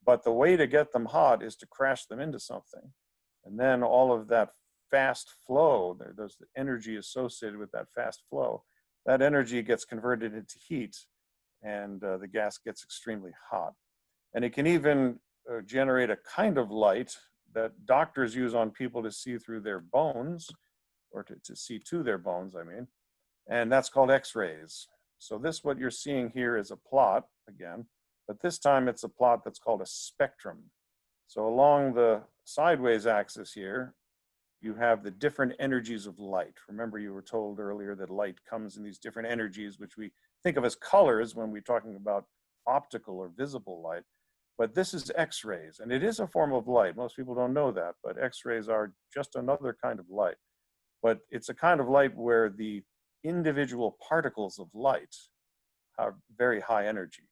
But the way to get them hot is to crash them into something. And then all of that fast flow, there's the energy associated with that fast flow, that energy gets converted into heat, and the gas gets extremely hot. And it can even generate a kind of light that doctors use on people to see through their bones, or to see to their bones, I mean, and that's called X-rays. So this, what you're seeing here, is a plot again, but this time it's a plot that's called a spectrum. So along the sideways axis here, you have the different energies of light. Remember, you were told earlier that light comes in these different energies, which we think of as colors when we're talking about optical or visible light. But this is X-rays, and it is a form of light. Most people don't know that, but X-rays are just another kind of light. But it's a kind of light where the individual particles of light have very high energy.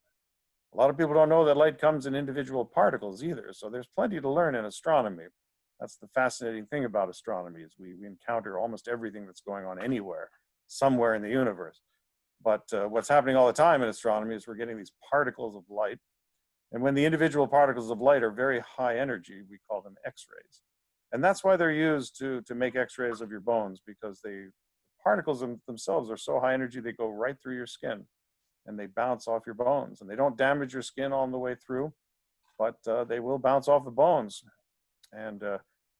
A lot of people don't know that light comes in individual particles either, so there's plenty to learn in astronomy. That's the fascinating thing about astronomy, is we encounter almost everything that's going on anywhere, somewhere in the universe. But what's happening all the time in astronomy is we're getting these particles of light. And when the individual particles of light are very high energy, we call them X-rays. And that's why they're used to make X-rays of your bones, because the particles themselves are so high energy, they go right through your skin and they bounce off your bones. And they don't damage your skin on the way through, but they will bounce off the bones. And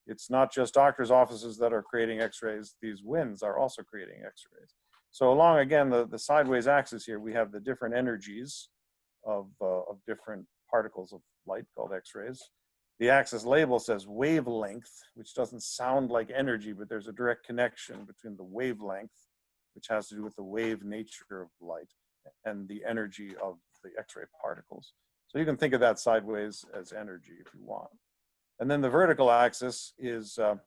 it's not just doctors' offices that are creating X-rays. These winds are also creating X-rays. So along, again, the sideways axis here, we have the different energies of different particles of light called X-rays. The axis label says wavelength, which doesn't sound like energy, but there's a direct connection between the wavelength, which has to do with the wave nature of light, and the energy of the X-ray particles. So you can think of that sideways as energy if you want. And then the vertical axis is the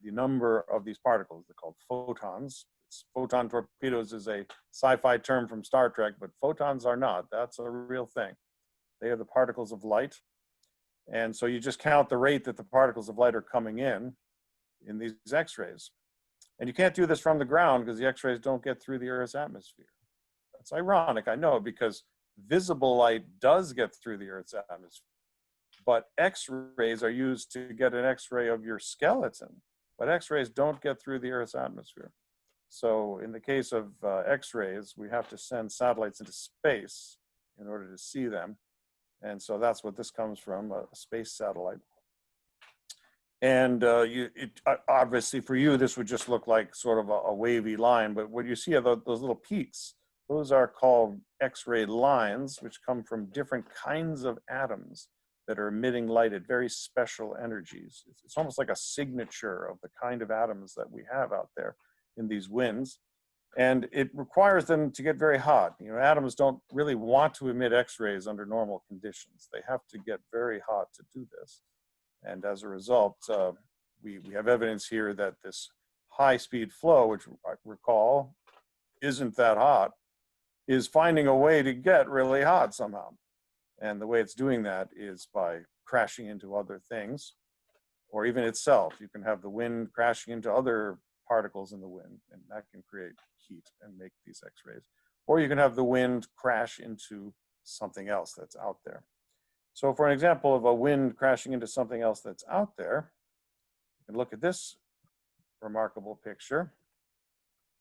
number of these particles. They're called photons. Photon torpedoes is a sci-fi term from Star Trek, but photons are not. That's a real thing. They are the particles of light. And so you just count the rate that the particles of light are coming in these X-rays. And you can't do this from the ground because the X-rays don't get through the Earth's atmosphere. That's ironic, I know, because visible light does get through the Earth's atmosphere. But X-rays are used to get an X-ray of your skeleton. But X-rays don't get through the Earth's atmosphere. So in the case of X-rays, we have to send satellites into space in order to see them. And so that's what this comes from, a space satellite. And obviously for you, this would just look like sort of a wavy line, but what you see are those little peaks. Those are called X-ray lines, which come from different kinds of atoms that are emitting light at very special energies. It's almost like a signature of the kind of atoms that we have out there in these winds. And it requires them to get very hot. You know, atoms don't really want to emit X-rays under normal conditions. They have to get very hot to do this. And as a result, we have evidence here that this high-speed flow, which I recall isn't that hot, is finding a way to get really hot somehow. And the way it's doing that is by crashing into other things, or even itself. You can have the wind crashing into other particles in the wind, and that can create heat and make these X-rays. Or you can have the wind crash into something else that's out there. So for an example of a wind crashing into something else that's out there, you can look at this remarkable picture.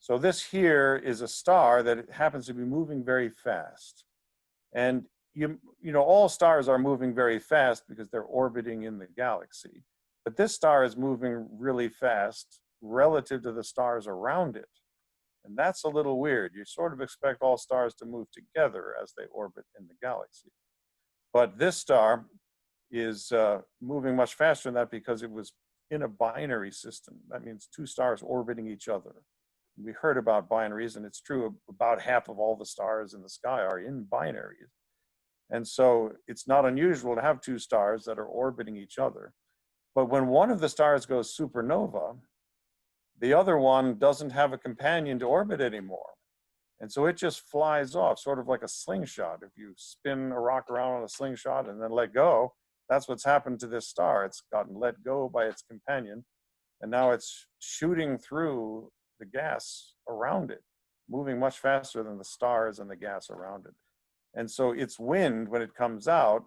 So this here is a star that happens to be moving very fast. And you know, all stars are moving very fast because they're orbiting in the galaxy. But this star is moving really fast relative to the stars around it. And that's a little weird. You sort of expect all stars to move together as they orbit in the galaxy. But this star is moving much faster than that because it was in a binary system. That means two stars orbiting each other. We heard about binaries, and it's true, about half of all the stars in the sky are in binaries. And so it's not unusual to have two stars that are orbiting each other. But when one of the stars goes supernova, the other one doesn't have a companion to orbit anymore. And so it just flies off, sort of like a slingshot. If you spin a rock around on a slingshot and then let go, that's what's happened to this star. It's gotten let go by its companion, and now it's shooting through the gas around it, moving much faster than the stars and the gas around it. And so its wind, when it comes out,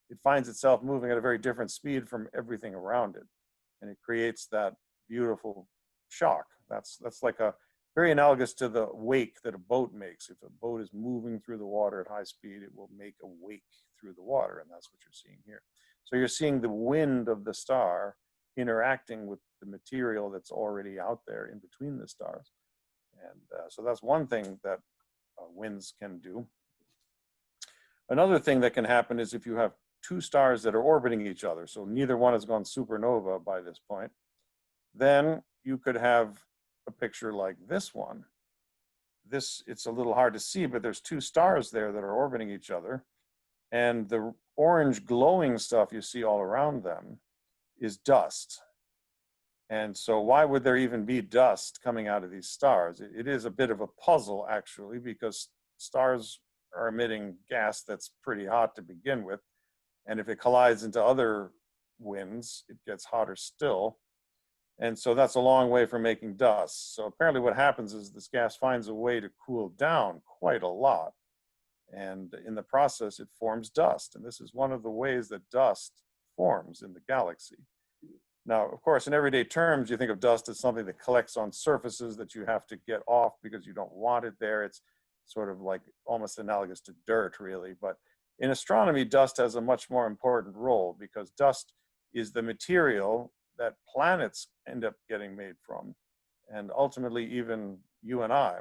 it finds itself moving at a very different speed from everything around it. And it creates that beautiful shock. That's like a very analogous to the wake that a boat makes. If a boat is moving through the water at high speed, it will make a wake through the water, and that's what you're seeing here. So you're seeing the wind of the star interacting with the material that's already out there in between the stars. And so that's one thing that winds can do. Another thing that can happen is if you have two stars that are orbiting each other, so neither one has gone supernova by this point, then you could have a picture like this one. It's a little hard to see, but there's two stars there that are orbiting each other. And the orange glowing stuff you see all around them is dust. And so why would there even be dust coming out of these stars? It is a bit of a puzzle, actually, because stars are emitting gas that's pretty hot to begin with. And if it collides into other winds, it gets hotter still. And so that's a long way from making dust. So apparently what happens is this gas finds a way to cool down quite a lot. And in the process, it forms dust. And this is one of the ways that dust forms in the galaxy. Now, of course, in everyday terms, you think of dust as something that collects on surfaces that you have to get off because you don't want it there. It's sort of like almost analogous to dirt, really. But in astronomy, dust has a much more important role because dust is the material that planets end up getting made from, and ultimately even you and I.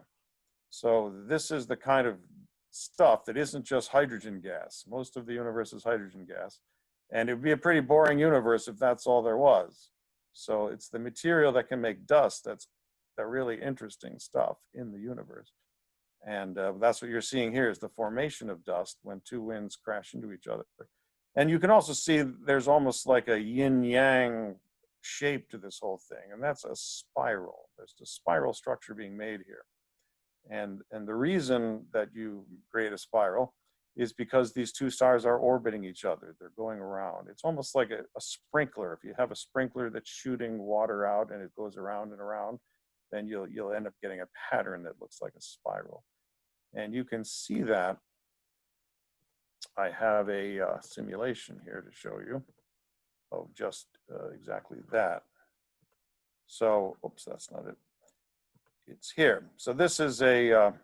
So this is the kind of stuff that isn't just hydrogen gas. Most of the universe is hydrogen gas, and it would be a pretty boring universe if that's all there was. So it's the material that can make dust that's the really interesting stuff in the universe. And that's what you're seeing here is the formation of dust when two winds crash into each other. And you can also see there's almost like a yin-yang shape to this whole thing, and that's a spiral. There's a spiral structure being made here. And the reason that you create a spiral is because these two stars are orbiting each other. They're going around. It's almost like a sprinkler. If you have a sprinkler that's shooting water out and it goes around and around, then you'll end up getting a pattern that looks like a spiral. And you can see that. I have a simulation here to show you of just exactly that. So, oops, that's not it. It's here. So this is an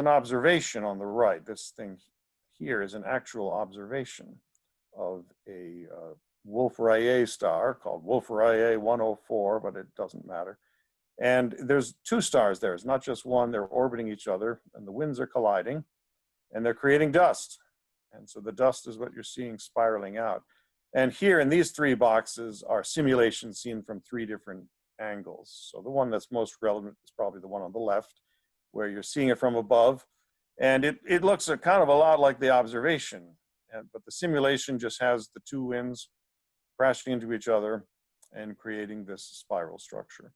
observation on the right. This thing here is an actual observation of a Wolf-Rayet star called Wolf-Rayet 104, but it doesn't matter. And there's two stars there. It's not just one. They're orbiting each other, and the winds are colliding, and they're creating dust. And so the dust is what you're seeing spiraling out. And here in these three boxes are simulations seen from three different angles. So the one that's most relevant is probably the one on the left, where you're seeing it from above. And it looks kind of a lot like the observation, but the simulation just has the two winds crashing into each other and creating this spiral structure.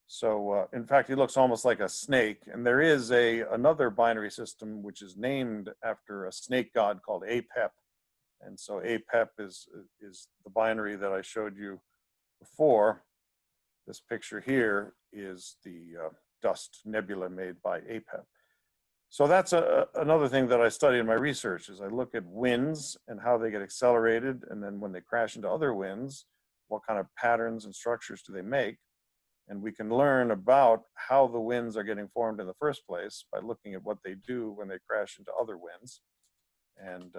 So in fact, it looks almost like a snake. And there is another binary system which is named after a snake god called Apep. And so Apep is the binary that I showed you before. This picture here is the dust nebula made by Apep. So that's another thing that I study in my research is I look at winds and how they get accelerated, and then when they crash into other winds, what kind of patterns and structures do they make? And we can learn about how the winds are getting formed in the first place by looking at what they do when they crash into other winds. And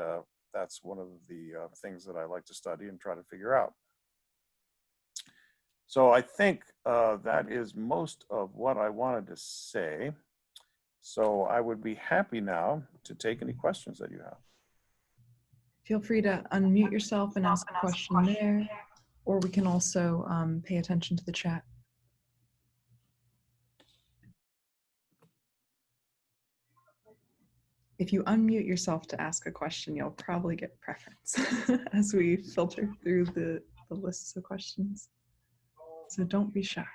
that's one of the things that I like to study and try to figure out. So I think that is most of what I wanted to say. So I would be happy now to take any questions that you have. Feel free to unmute yourself and ask a question there, or we can also pay attention to the chat. If you unmute yourself to ask a question, you'll probably get preference as we filter through the lists of questions. So don't be shy.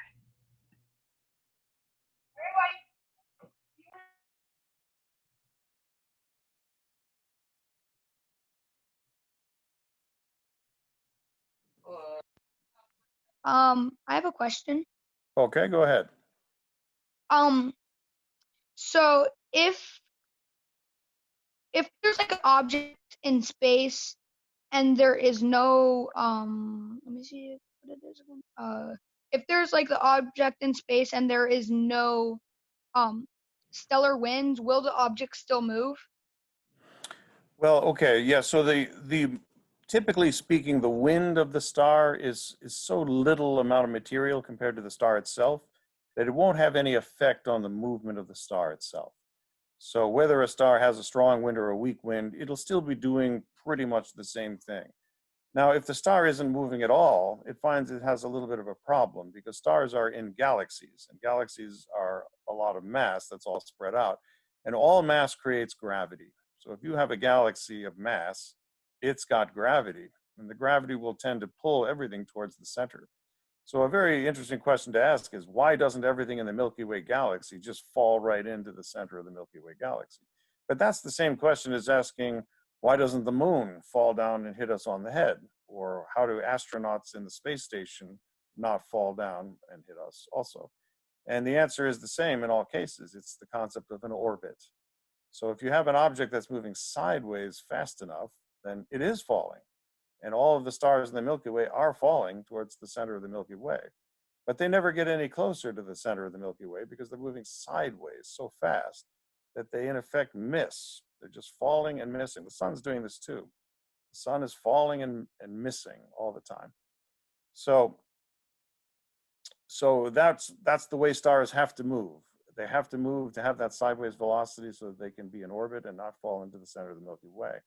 I have a question. Okay, go ahead. So if there's like an object in space and there is no let me see what it is again. If there's like the object in space and there is no stellar winds, will the object still move? Well, okay, yeah. So the typically speaking, the wind of the star is so little amount of material compared to the star itself that it won't have any effect on the movement of the star itself. So whether a star has a strong wind or a weak wind, it'll still be doing pretty much the same thing. Now, if the star isn't moving at all, it finds it has a little bit of a problem because stars are in galaxies, and galaxies are a lot of mass that's all spread out, and all mass creates gravity. So if you have a galaxy of mass, it's got gravity, and the gravity will tend to pull everything towards the center. So a very interesting question to ask is, why doesn't everything in the Milky Way galaxy just fall right into the center of the Milky Way galaxy? But that's the same question as asking, why doesn't the moon fall down and hit us on the head? Or how do astronauts in the space station not fall down and hit us also? And the answer is the same in all cases. It's the concept of an orbit. So if you have an object that's moving sideways fast enough, then it is falling. And all of the stars in the Milky Way are falling towards the center of the Milky Way. But they never get any closer to the center of the Milky Way because they're moving sideways so fast that they in effect miss. They're just falling and missing. The sun's doing this too. The sun is falling and missing all the time. So that's the way stars have to move. They have to move to have that sideways velocity so that they can be in orbit and not fall into the center of the Milky Way.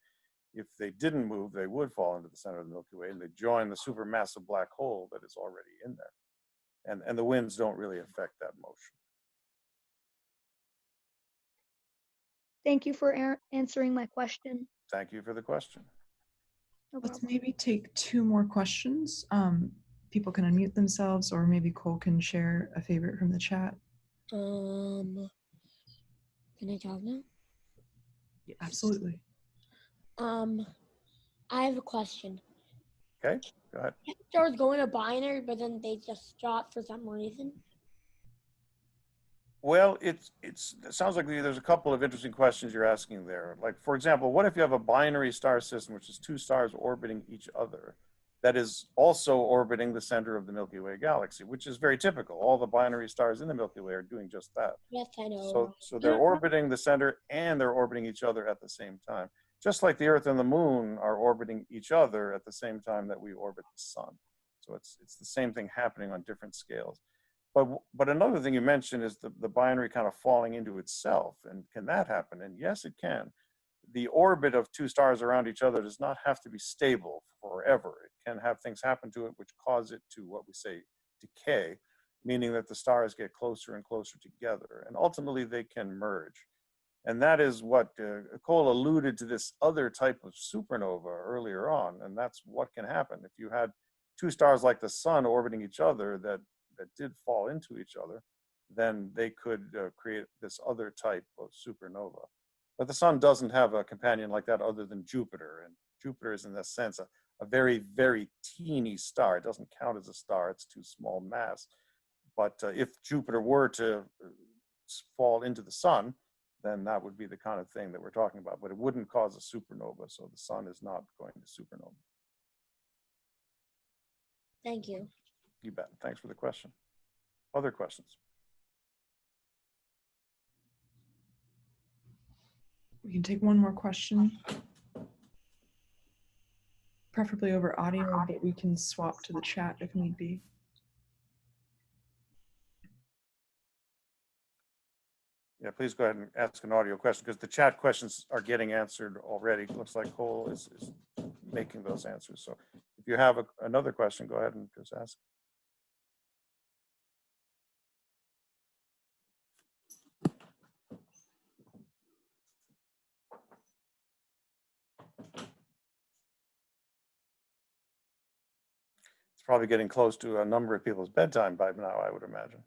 If they didn't move, they would fall into the center of the Milky Way and they join the supermassive black hole that is already in there. And the winds don't really affect that motion. Thank you for answering my question. Thank you for the question. No Let's problem. maybe take two more questions. People can unmute themselves, or maybe Cole can share a favorite from the chat. Can I talk now? Yeah, absolutely. I have a question. Okay, go ahead. Stars going to binary, but then they just drop for some reason. Well, it sounds like there's a couple of interesting questions you're asking there. Like, for example, what if you have a binary star system, which is two stars orbiting each other, that is also orbiting the center of the Milky Way galaxy, which is very typical. All the binary stars in the Milky Way are doing just that. Yes, I know. So they're orbiting the center and they're orbiting each other at the same time. just like the Earth and the Moon are orbiting each other at the same time that we orbit the Sun. So it's the same thing happening on different scales. But another thing you mentioned is the binary kind of falling into itself. And can that happen? And yes, it can. The orbit of two stars around each other does not have to be stable forever. It can have things happen to it which cause it to, what we say, decay, meaning that the stars get closer and closer together. And ultimately, they can merge. And that is what Cole alluded to, this other type of supernova earlier on. And that's what can happen. If you had two stars like the Sun orbiting each other that did fall into each other, then they could create this other type of supernova. But the Sun doesn't have a companion like that other than Jupiter. And Jupiter is, in this sense, a very, very teeny star. It doesn't count as a star. It's too small mass. But if Jupiter were to fall into the Sun, then that would be the kind of thing that we're talking about. But it wouldn't cause a supernova. So the Sun is not going to supernova. Thank you. You bet. Thanks for the question. Other questions? We can take one more question, preferably over audio, but we can swap to the chat if need be. Yeah, please go ahead and ask an audio question, because the chat questions are getting answered already. It looks like Cole is making those answers. So if you have another question, go ahead and just ask. It's probably getting close to a number of people's bedtime by now, I would imagine.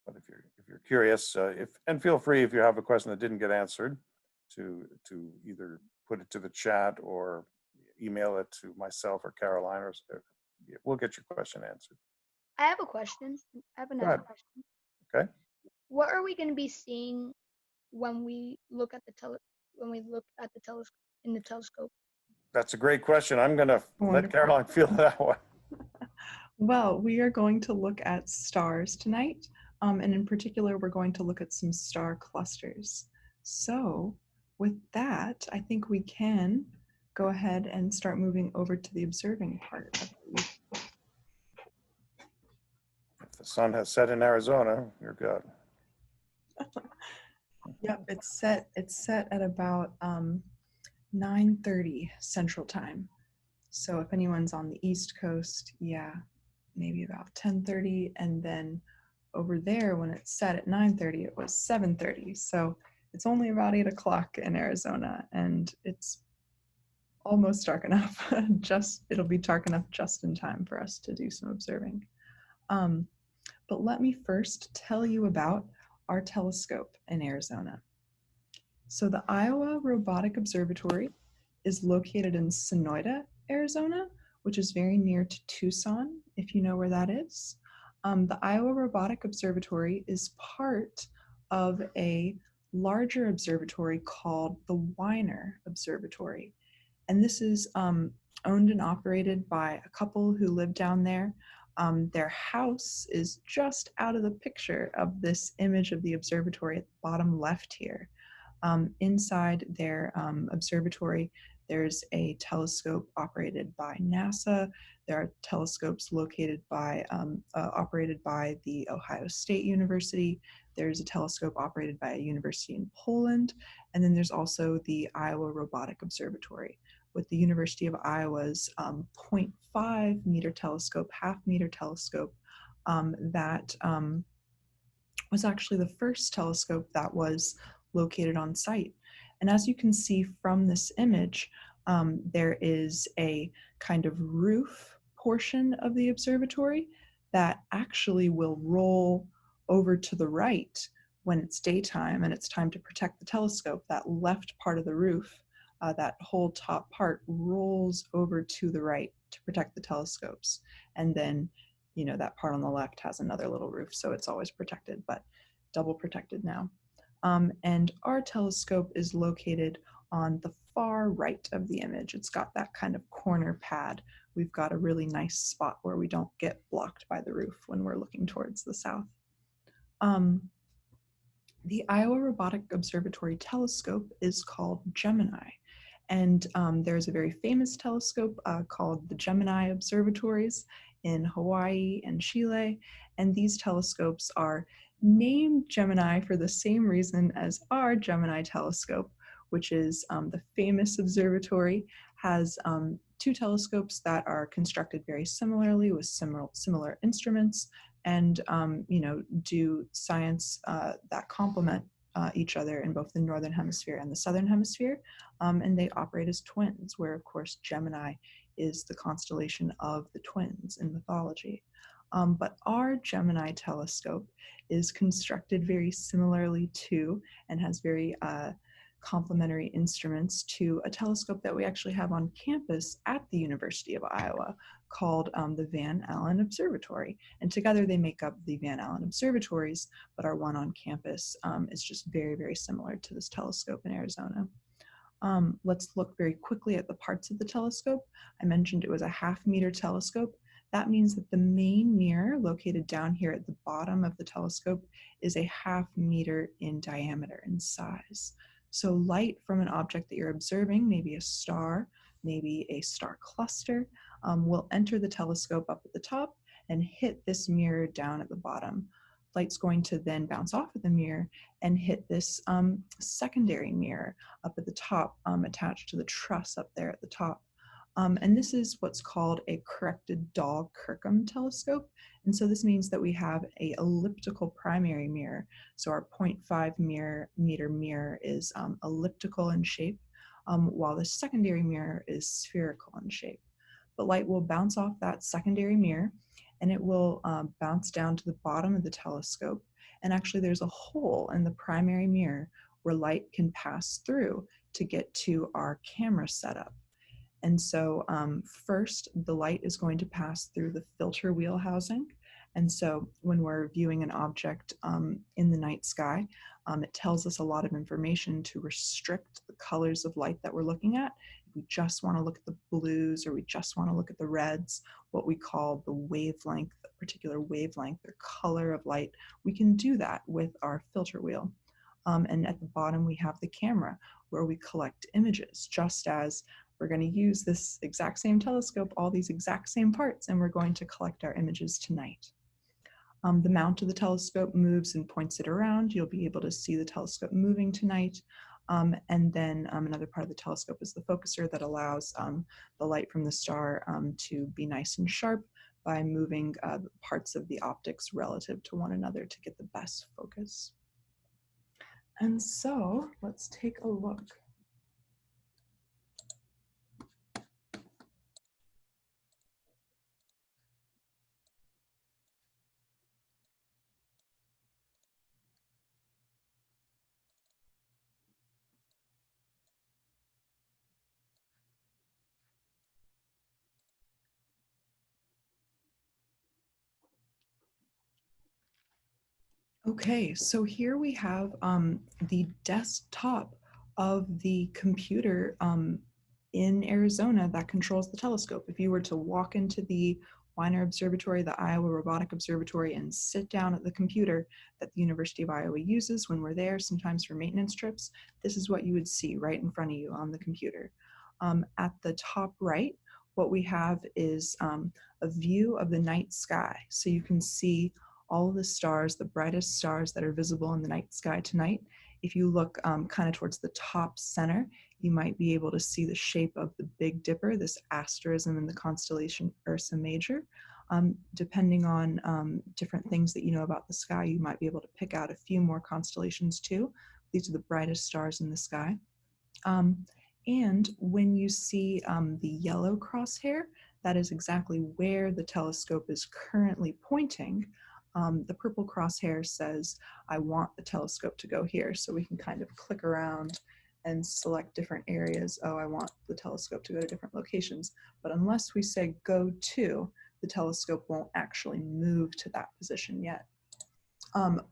But if you're curious, and feel free, if you have a question that didn't get answered, to either put it to the chat or email it to myself or Caroline, or we'll get your question answered. I have a question. I have another question. Okay. What are we going to be seeing when we look at the telescope in the telescope? That's a great question. I'm going to let Caroline field that one. Well, we are going to look at stars tonight. And in particular, we're going to look at some star clusters. So with that, I think we can go ahead and start moving over to the observing part. If the sun has set in Arizona, you're good. Yep, it's set at about 9:30 Central Time. So if anyone's on the East Coast, yeah, maybe about 10:30, and then over there, when it's set at 9:30, it was 7:30. So it's only about 8 o'clock in Arizona, and it's almost dark enough. It'll be dark enough just in time for us to do some observing. But let me first tell you about our telescope in Arizona. So the Iowa Robotic Observatory is located in Sonoyta, Arizona, which is very near to Tucson, if you know where that is. The Iowa Robotic Observatory is part of a larger observatory called the Weiner Observatory. And this is owned and operated by a couple who live down there. Their house is just out of the picture of this image of the observatory at the bottom left here. Inside their observatory, there's a telescope operated by NASA. There are telescopes operated by the Ohio State University. There's a telescope operated by a university in Poland. And then there's also the Iowa Robotic Observatory with the University of Iowa's 0.5 meter telescope, half-meter telescope, that was actually the first telescope that was located on site. And as you can see from this image, there is a kind of roof portion of the observatory that actually will roll over to the right when it's daytime and it's time to protect the telescope. That left part of the roof, that whole top part, rolls over to the right to protect the telescopes. And then, that part on the left has another little roof, so it's always protected, but double protected now. And our telescope is located on the far right of the image. It's got that kind of corner pad. We've got a really nice spot where we don't get blocked by the roof when we're looking towards the south. The Iowa Robotic Observatory telescope is called Gemini, And there's a very famous telescope called the Gemini Observatories in Hawaii and Chile. And these telescopes are named Gemini for the same reason as our Gemini telescope, which is the famous observatory has two telescopes that are constructed very similarly with similar instruments and do science that complement each other in both the northern hemisphere and the southern hemisphere, and they operate as twins, where of course Gemini is the constellation of the twins in mythology. But our Gemini telescope is constructed very similarly to and has very complementary instruments to a telescope that we actually have on campus at the University of Iowa called the Van Allen Observatory. And together they make up the Van Allen Observatories, but our one on campus is just very, very similar to this telescope in Arizona. Let's look very quickly at the parts of the telescope. I mentioned it was a 1/2 meter telescope. That means that the main mirror located down here at the bottom of the telescope is a 1/2 meter in diameter and size. So light from an object that you're observing, maybe a star, maybe a star cluster, will enter the telescope up at the top and hit this mirror down at the bottom. Light's going to then bounce off of the mirror and hit this secondary mirror up at the top, attached to the truss up there at the top. And this is what's called a corrected Dahl-Kirkham telescope. And so this means that we have an elliptical primary mirror. So our 0.5 meter mirror is elliptical in shape, while the secondary mirror is spherical in shape. But light will bounce off that secondary mirror and it will bounce down to the bottom of the telescope. And actually there's a hole in the primary mirror where light can pass through to get to our camera setup. And so first, the light is going to pass through the filter wheel housing. And so when we're viewing an object in the night sky, it tells us a lot of information to restrict the colors of light that we're looking at. If we just want to look at the blues or we just want to look at the reds, what we call the wavelength, a particular wavelength or color of light, we can do that with our filter wheel. And at the bottom, we have the camera where we collect images, just as we're going to use this exact same telescope, all these exact same parts, and we're going to collect our images tonight. The mount of the telescope moves and points it around. You'll be able to see the telescope moving tonight. And then another part of the telescope is the focuser that allows the light from the star to be nice and sharp by moving parts of the optics relative to one another to get the best focus. And so let's take a look. Okay, so here we have the desktop of the computer in Arizona that controls the telescope. If you were to walk into the Weiner Observatory, the Iowa Robotic Observatory, and sit down at the computer that the University of Iowa uses when we're there, sometimes for maintenance trips, this is what you would see right in front of you on the computer. At the top right, what we have is a view of the night sky. So you can see all of the stars, the brightest stars that are visible in the night sky tonight. If you look kind of towards the top center, you might be able to see the shape of the Big Dipper, this asterism in the constellation Ursa Major. Depending on different things that you know about the sky, you might be able to pick out a few more constellations too. These are the brightest stars in the sky. And when you see the yellow crosshair, that is exactly where the telescope is currently pointing. The purple crosshair says, I want the telescope to go here. So we can kind of click around and select different areas. Oh, I want the telescope to go to different locations. But unless we say go to, the telescope won't actually move to that position yet.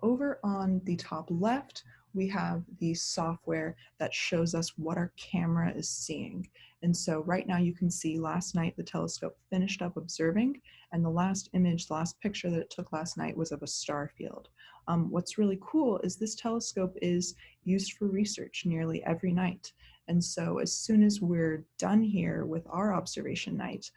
Over on the top left, we have the software that shows us what our camera is seeing. And so right now you can see last night the telescope finished up observing, and the last image, the last picture that it took last night was of a star field. What's really cool is this telescope is used for research nearly every night. And so as soon as we're done here with our observation night,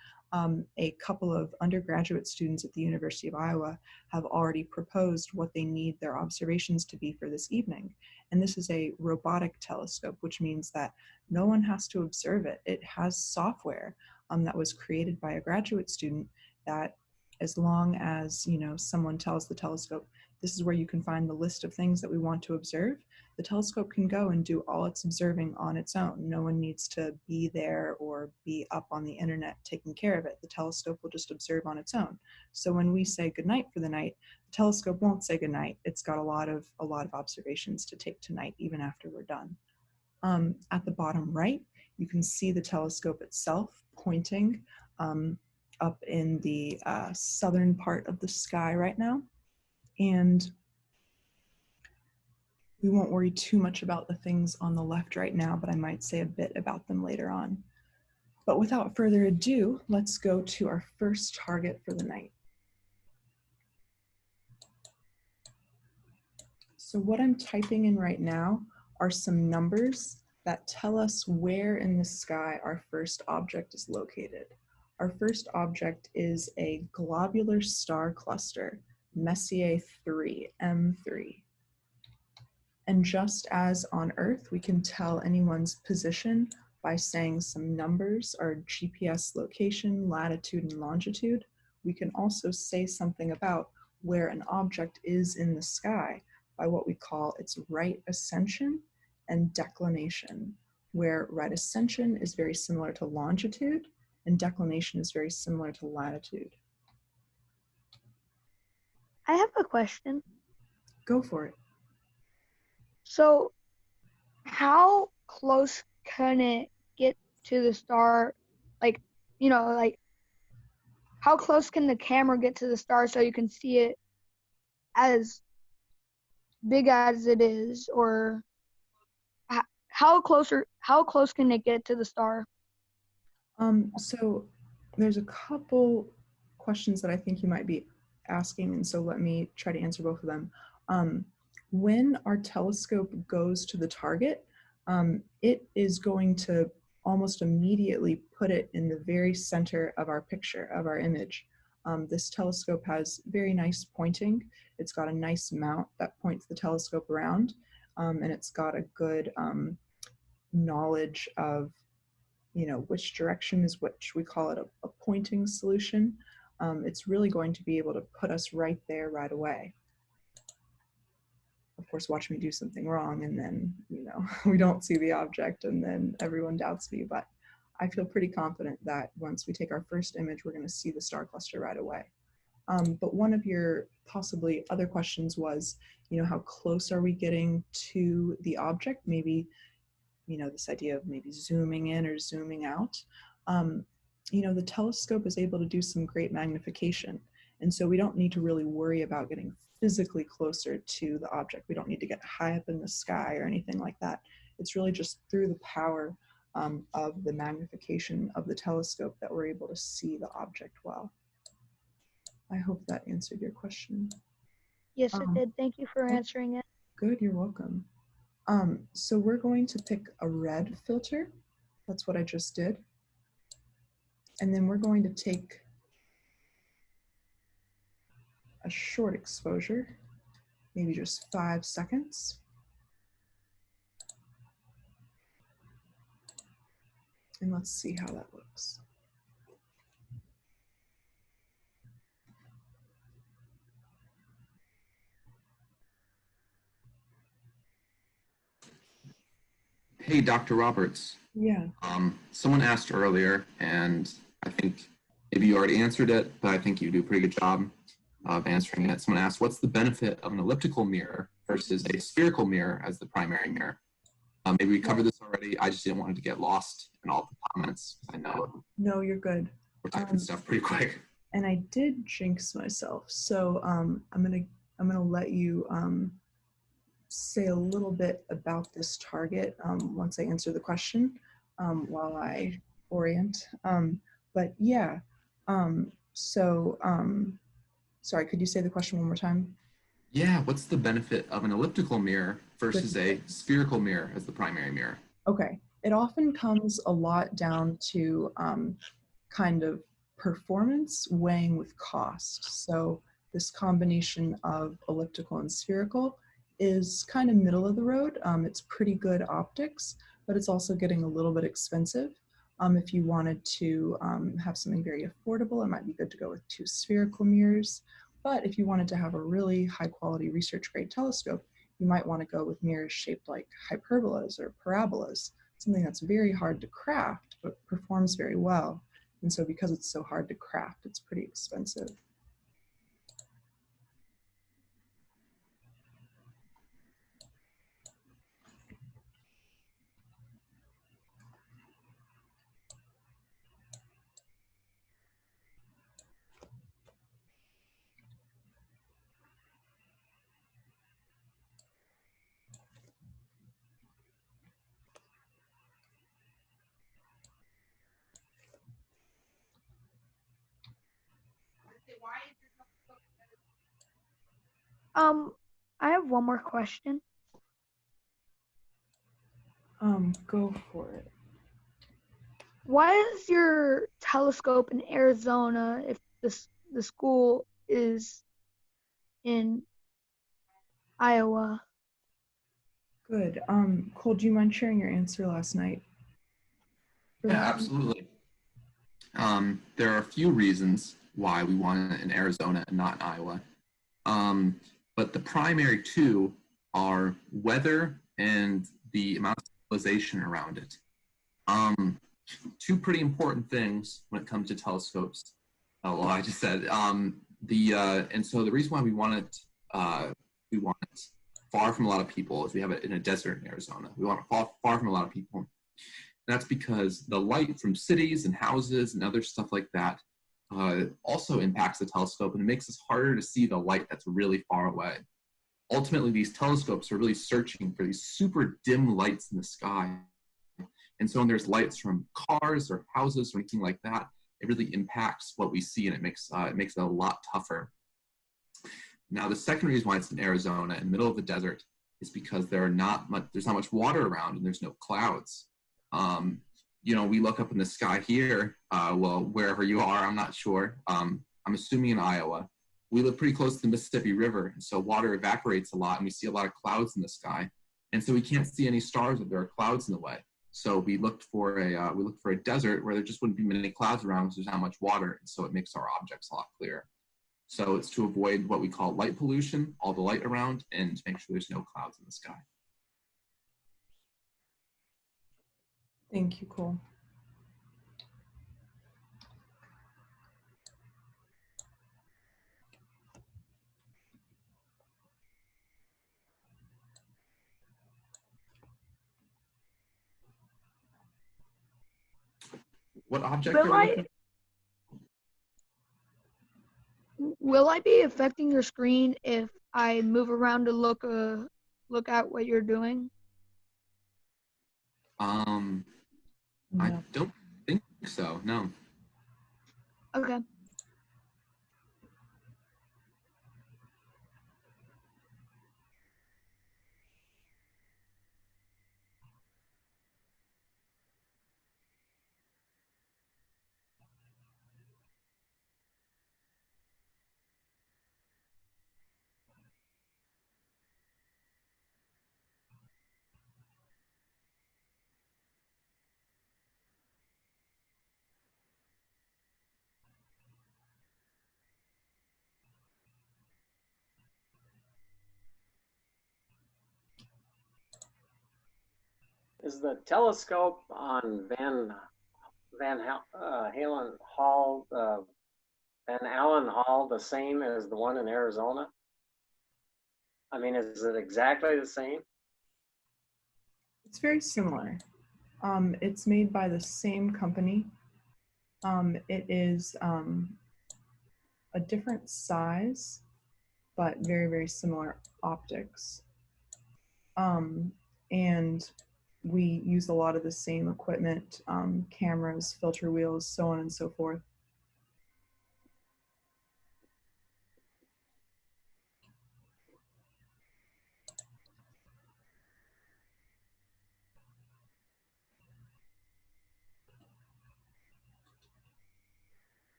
a couple of undergraduate students at the University of Iowa have already proposed what they need their observations to be for this evening. And this is a robotic telescope, which means that no one has to observe it. It has software that was created by a graduate student that, as long as someone tells the telescope, this is where you can find the list of things that we want to observe, the telescope can go and do all its observing on its own. No one needs to be there or be up on the internet taking care of it. The telescope will just observe on its own. So when we say goodnight for the night, the telescope won't say goodnight. It's got a lot of observations to take tonight, even after we're done. At the bottom right, you can see the telescope itself pointing up in the southern part of the sky right now. And we won't worry too much about the things on the left right now, but I might say a bit about them later on. But without further ado, let's go to our first target for the night. So what I'm typing in right now are some numbers that tell us where in the sky our first object is located. Our first object is a globular star cluster, Messier 3, M3. And just as on Earth, we can tell anyone's position by saying some numbers, our GPS location, latitude, and longitude, we can also say something about where an object is in the sky by what we call its right ascension and declination, where right ascension is very similar to longitude and declination is very similar to latitude. I have a question. Go for it. So, how close can it get to the star? Like, how close can the camera get to the star so you can see it as big as it is? Or how close can it get to the star? So there's a couple questions that I think you might be asking, and so let me try to answer both of them. When our telescope goes to the target, it is going to almost immediately put it in the very center of our picture, of our image. This telescope has very nice pointing. It's got a nice mount that points the telescope around, and it's got a good knowledge of which direction is which. We call it a pointing solution. It's really going to be able to put us right there right away. Of course, watch me do something wrong and then, we don't see the object and then everyone doubts me. But I feel pretty confident that once we take our first image, we're going to see the star cluster right away. But one of your possibly other questions was, how close are we getting to the object? Maybe, this idea of maybe zooming in or zooming out. The telescope is able to do some great magnification. And so we don't need to really worry about getting physically closer to the object. We don't need to get high up in the sky or anything like that. It's really just through the power of the magnification of the telescope that we're able to see the object well. I hope that answered your question. Yes, it did. Thank you for answering it. Good, you're welcome. So we're going to pick a red filter. That's what I just did. And then we're going to take a short exposure, maybe just 5 seconds. And let's see how that looks. Hey, Dr. Roberts. Yeah. Someone asked earlier, and I think maybe you already answered it, but I think you do a pretty good job of answering it. Someone asked, what's the benefit of an elliptical mirror versus a spherical mirror as the primary mirror? Maybe we covered this already. I just didn't want it to get lost in all the comments. I know. No, you're good. We're typing stuff pretty quick. And I did jinx myself. So I'm gonna let you say a little bit about this target once I answer the question while I orient. But yeah, sorry, could you say the question one more time? Yeah, what's the benefit of an elliptical mirror versus a spherical mirror as the primary mirror? Okay, It often comes a lot down to kind of performance weighing with cost. So this combination of elliptical and spherical is kind of middle of the road. It's pretty good optics, but it's also getting a little bit expensive. If you wanted to have something very affordable, it might be good to go with 2 spherical mirrors. But if you wanted to have a really high quality research grade telescope, you might want to go with mirrors shaped like hyperbolas or parabolas, something that's very hard to craft but performs very well. And so because it's so hard to craft, it's pretty expensive. I have one more question. Go for it. Why is your telescope in Arizona if the school is in Iowa? Good. Cole, do you mind sharing your answer last night? Yeah, absolutely. There are a few reasons why we want it in Arizona and not in Iowa. But the primary two are weather and the amount of civilization around it. Two pretty important things when it comes to telescopes. Oh, well, I just said, and so the reason why we want it far from a lot of people is we have it in a desert in Arizona. We want it far from a lot of people. And that's because the light from cities and houses and other stuff like that also impacts the telescope, and it makes it harder to see the light that's really far away. Ultimately, these telescopes are really searching for these super dim lights in the sky. And so when there's lights from cars or houses or anything like that, it really impacts what we see, and it makes it a lot tougher. Now, the second reason why it's in Arizona, in the middle of the desert, is because there's not much water around and there's no clouds. We look up in the sky here, well, wherever you are, I'm not sure. I'm assuming in Iowa. We live pretty close to the Mississippi River, and so water evaporates a lot, and we see a lot of clouds in the sky. And so we can't see any stars if there are clouds in the way. So we looked for a desert where there just wouldn't be many clouds around because there's not much water, and so it makes our objects a lot clearer. So it's to avoid what we call light pollution, all the light around, and to make sure there's no clouds in the sky. Thank you, Cole. What object are you looking at? Will I be affecting your screen if I move around to look at what you're doing? No. I don't think so, no. Okay. Is the telescope on Van Allen Hall, Van Allen Hall, the same as the one in Arizona? I mean, is it exactly the same? It's very similar. It's made by the same company. It is a different size, but very, very similar optics. And we use a lot of the same equipment, cameras, filter wheels, so on and so forth.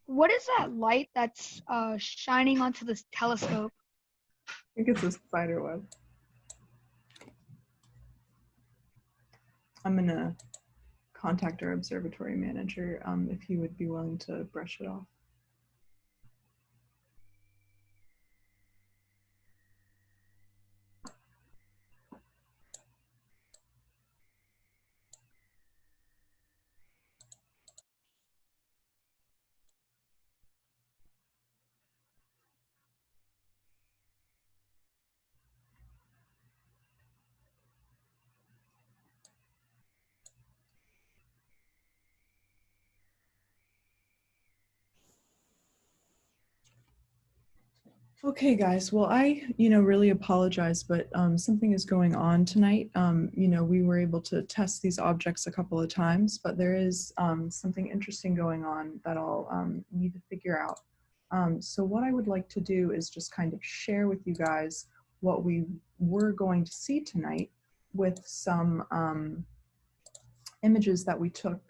What is that light that's shining onto this telescope? I think it's a spider web. I'm gonna contact our observatory manager if he would be willing to brush it off. Okay, guys. Well, I, really apologize, but something is going on tonight. We were able to test these objects a couple of times, but there is something interesting going on that I'll need to figure out. So what I would like to do is just kind of share with you guys what we were going to see tonight with some images that we took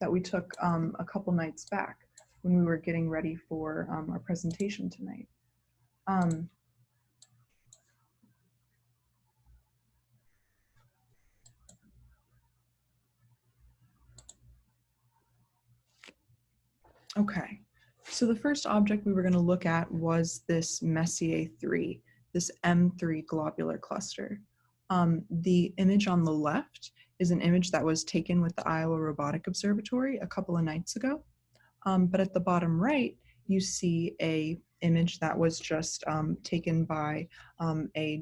a couple nights back when we were getting ready for our presentation tonight. Okay, so the first object we were going to look at was this Messier 3, this M3 globular cluster. The image on the left is an image that was taken with the Iowa Robotic Observatory a couple of nights ago. But at the bottom right, you see a image that was just taken by a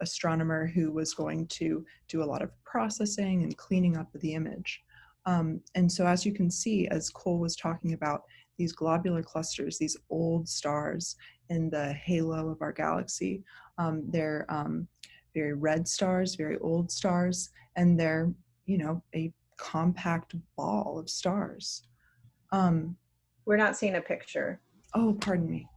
astronomer who was going to do a lot of processing and cleaning up of the image. And so as you can see, as Cole was talking about, these globular clusters, these old stars in the halo of our galaxy, they're very red stars, very old stars, and they're, a compact ball of stars. We're not seeing a picture. Oh, pardon me.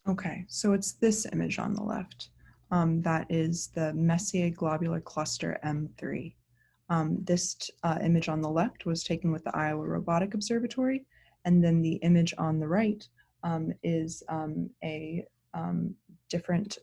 Okay, so it's this image on the left. That is the Messier globular cluster M3. This image on the left was taken with the Iowa Robotic Observatory, and then the image on the right is a different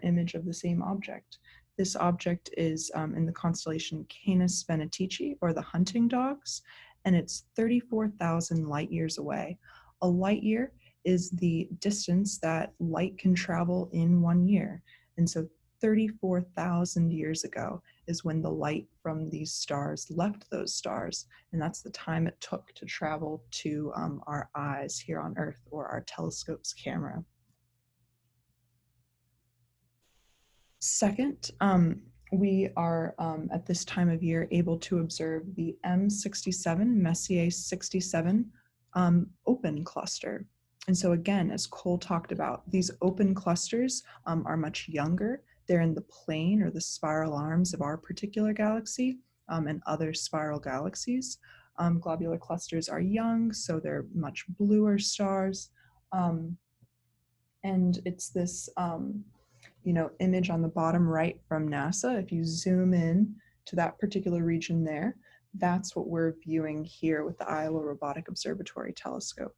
image of the same object. This object is in the constellation Canis Venatici, or the hunting dogs, and it's 34,000 light years away. A light year is the distance that light can travel in 1 year. And so 34,000 years ago is when the light from these stars left those stars. And that's the time it took to travel to our eyes here on Earth, or our telescope's camera. Second, we are at this time of year able to observe the M67, Messier 67 open cluster. And so again, as Cole talked about, these open clusters are much younger. They're in the plane or the spiral arms of our particular galaxy and other spiral galaxies. Globular clusters are young, so they're much bluer stars. And it's this image on the bottom right from NASA. If you zoom in to that particular region there, that's what we're viewing here with the Iowa Robotic Observatory telescope.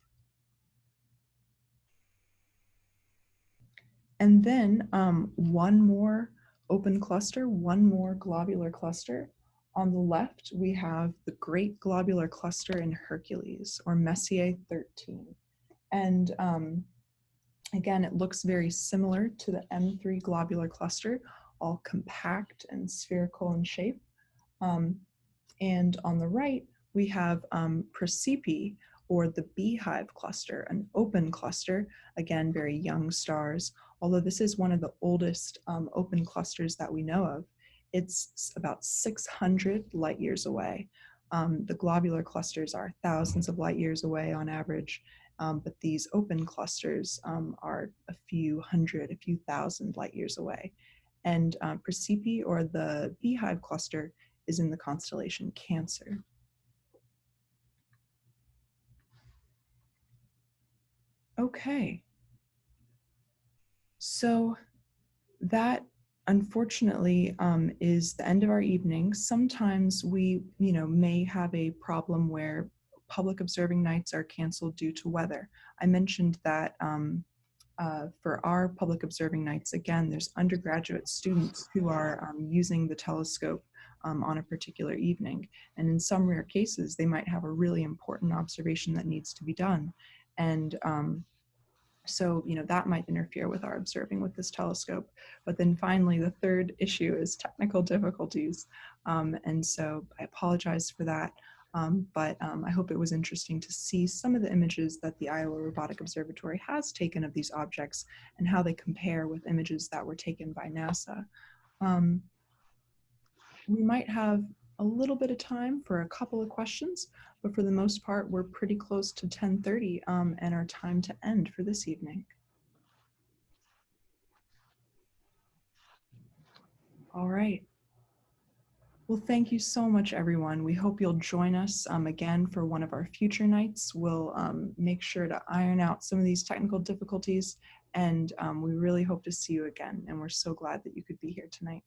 And then one more open cluster, one more globular cluster. On the left, we have the Great Globular Cluster in Hercules, or Messier 13. And Again, it looks very similar to the M3 globular cluster, all compact and spherical in shape. And on the right, we have Proxima, or the beehive cluster, an open cluster, again, very young stars. Although this is one of the oldest open clusters that we know of, it's about 600 light years away. The globular clusters are thousands of light years away on average, but these open clusters are a few hundred, a few thousand light years away. And Proxima, or the beehive cluster, is in the constellation Cancer. Okay. So that, unfortunately, is the end of our evening. Sometimes we, may have a problem where public observing nights are canceled due to weather. I mentioned that for our public observing nights, again, there's undergraduate students who are using the telescope on a particular evening. And in some rare cases, they might have a really important observation that needs to be done. And so, that might interfere with our observing with this telescope. But then finally, the third issue is technical difficulties. And so I apologize for that. But I hope it was interesting to see some of the images that the Iowa Robotic Observatory has taken of these objects and how they compare with images that were taken by NASA. We might have a little bit of time for a couple of questions, but for the most part, we're pretty close to 10:30 and our time to end for this evening. All right. Well, thank you so much, everyone. We hope you'll join us again for one of our future nights. We'll make sure to iron out some of these technical difficulties, and we really hope to see you again. And we're so glad that you could be here tonight.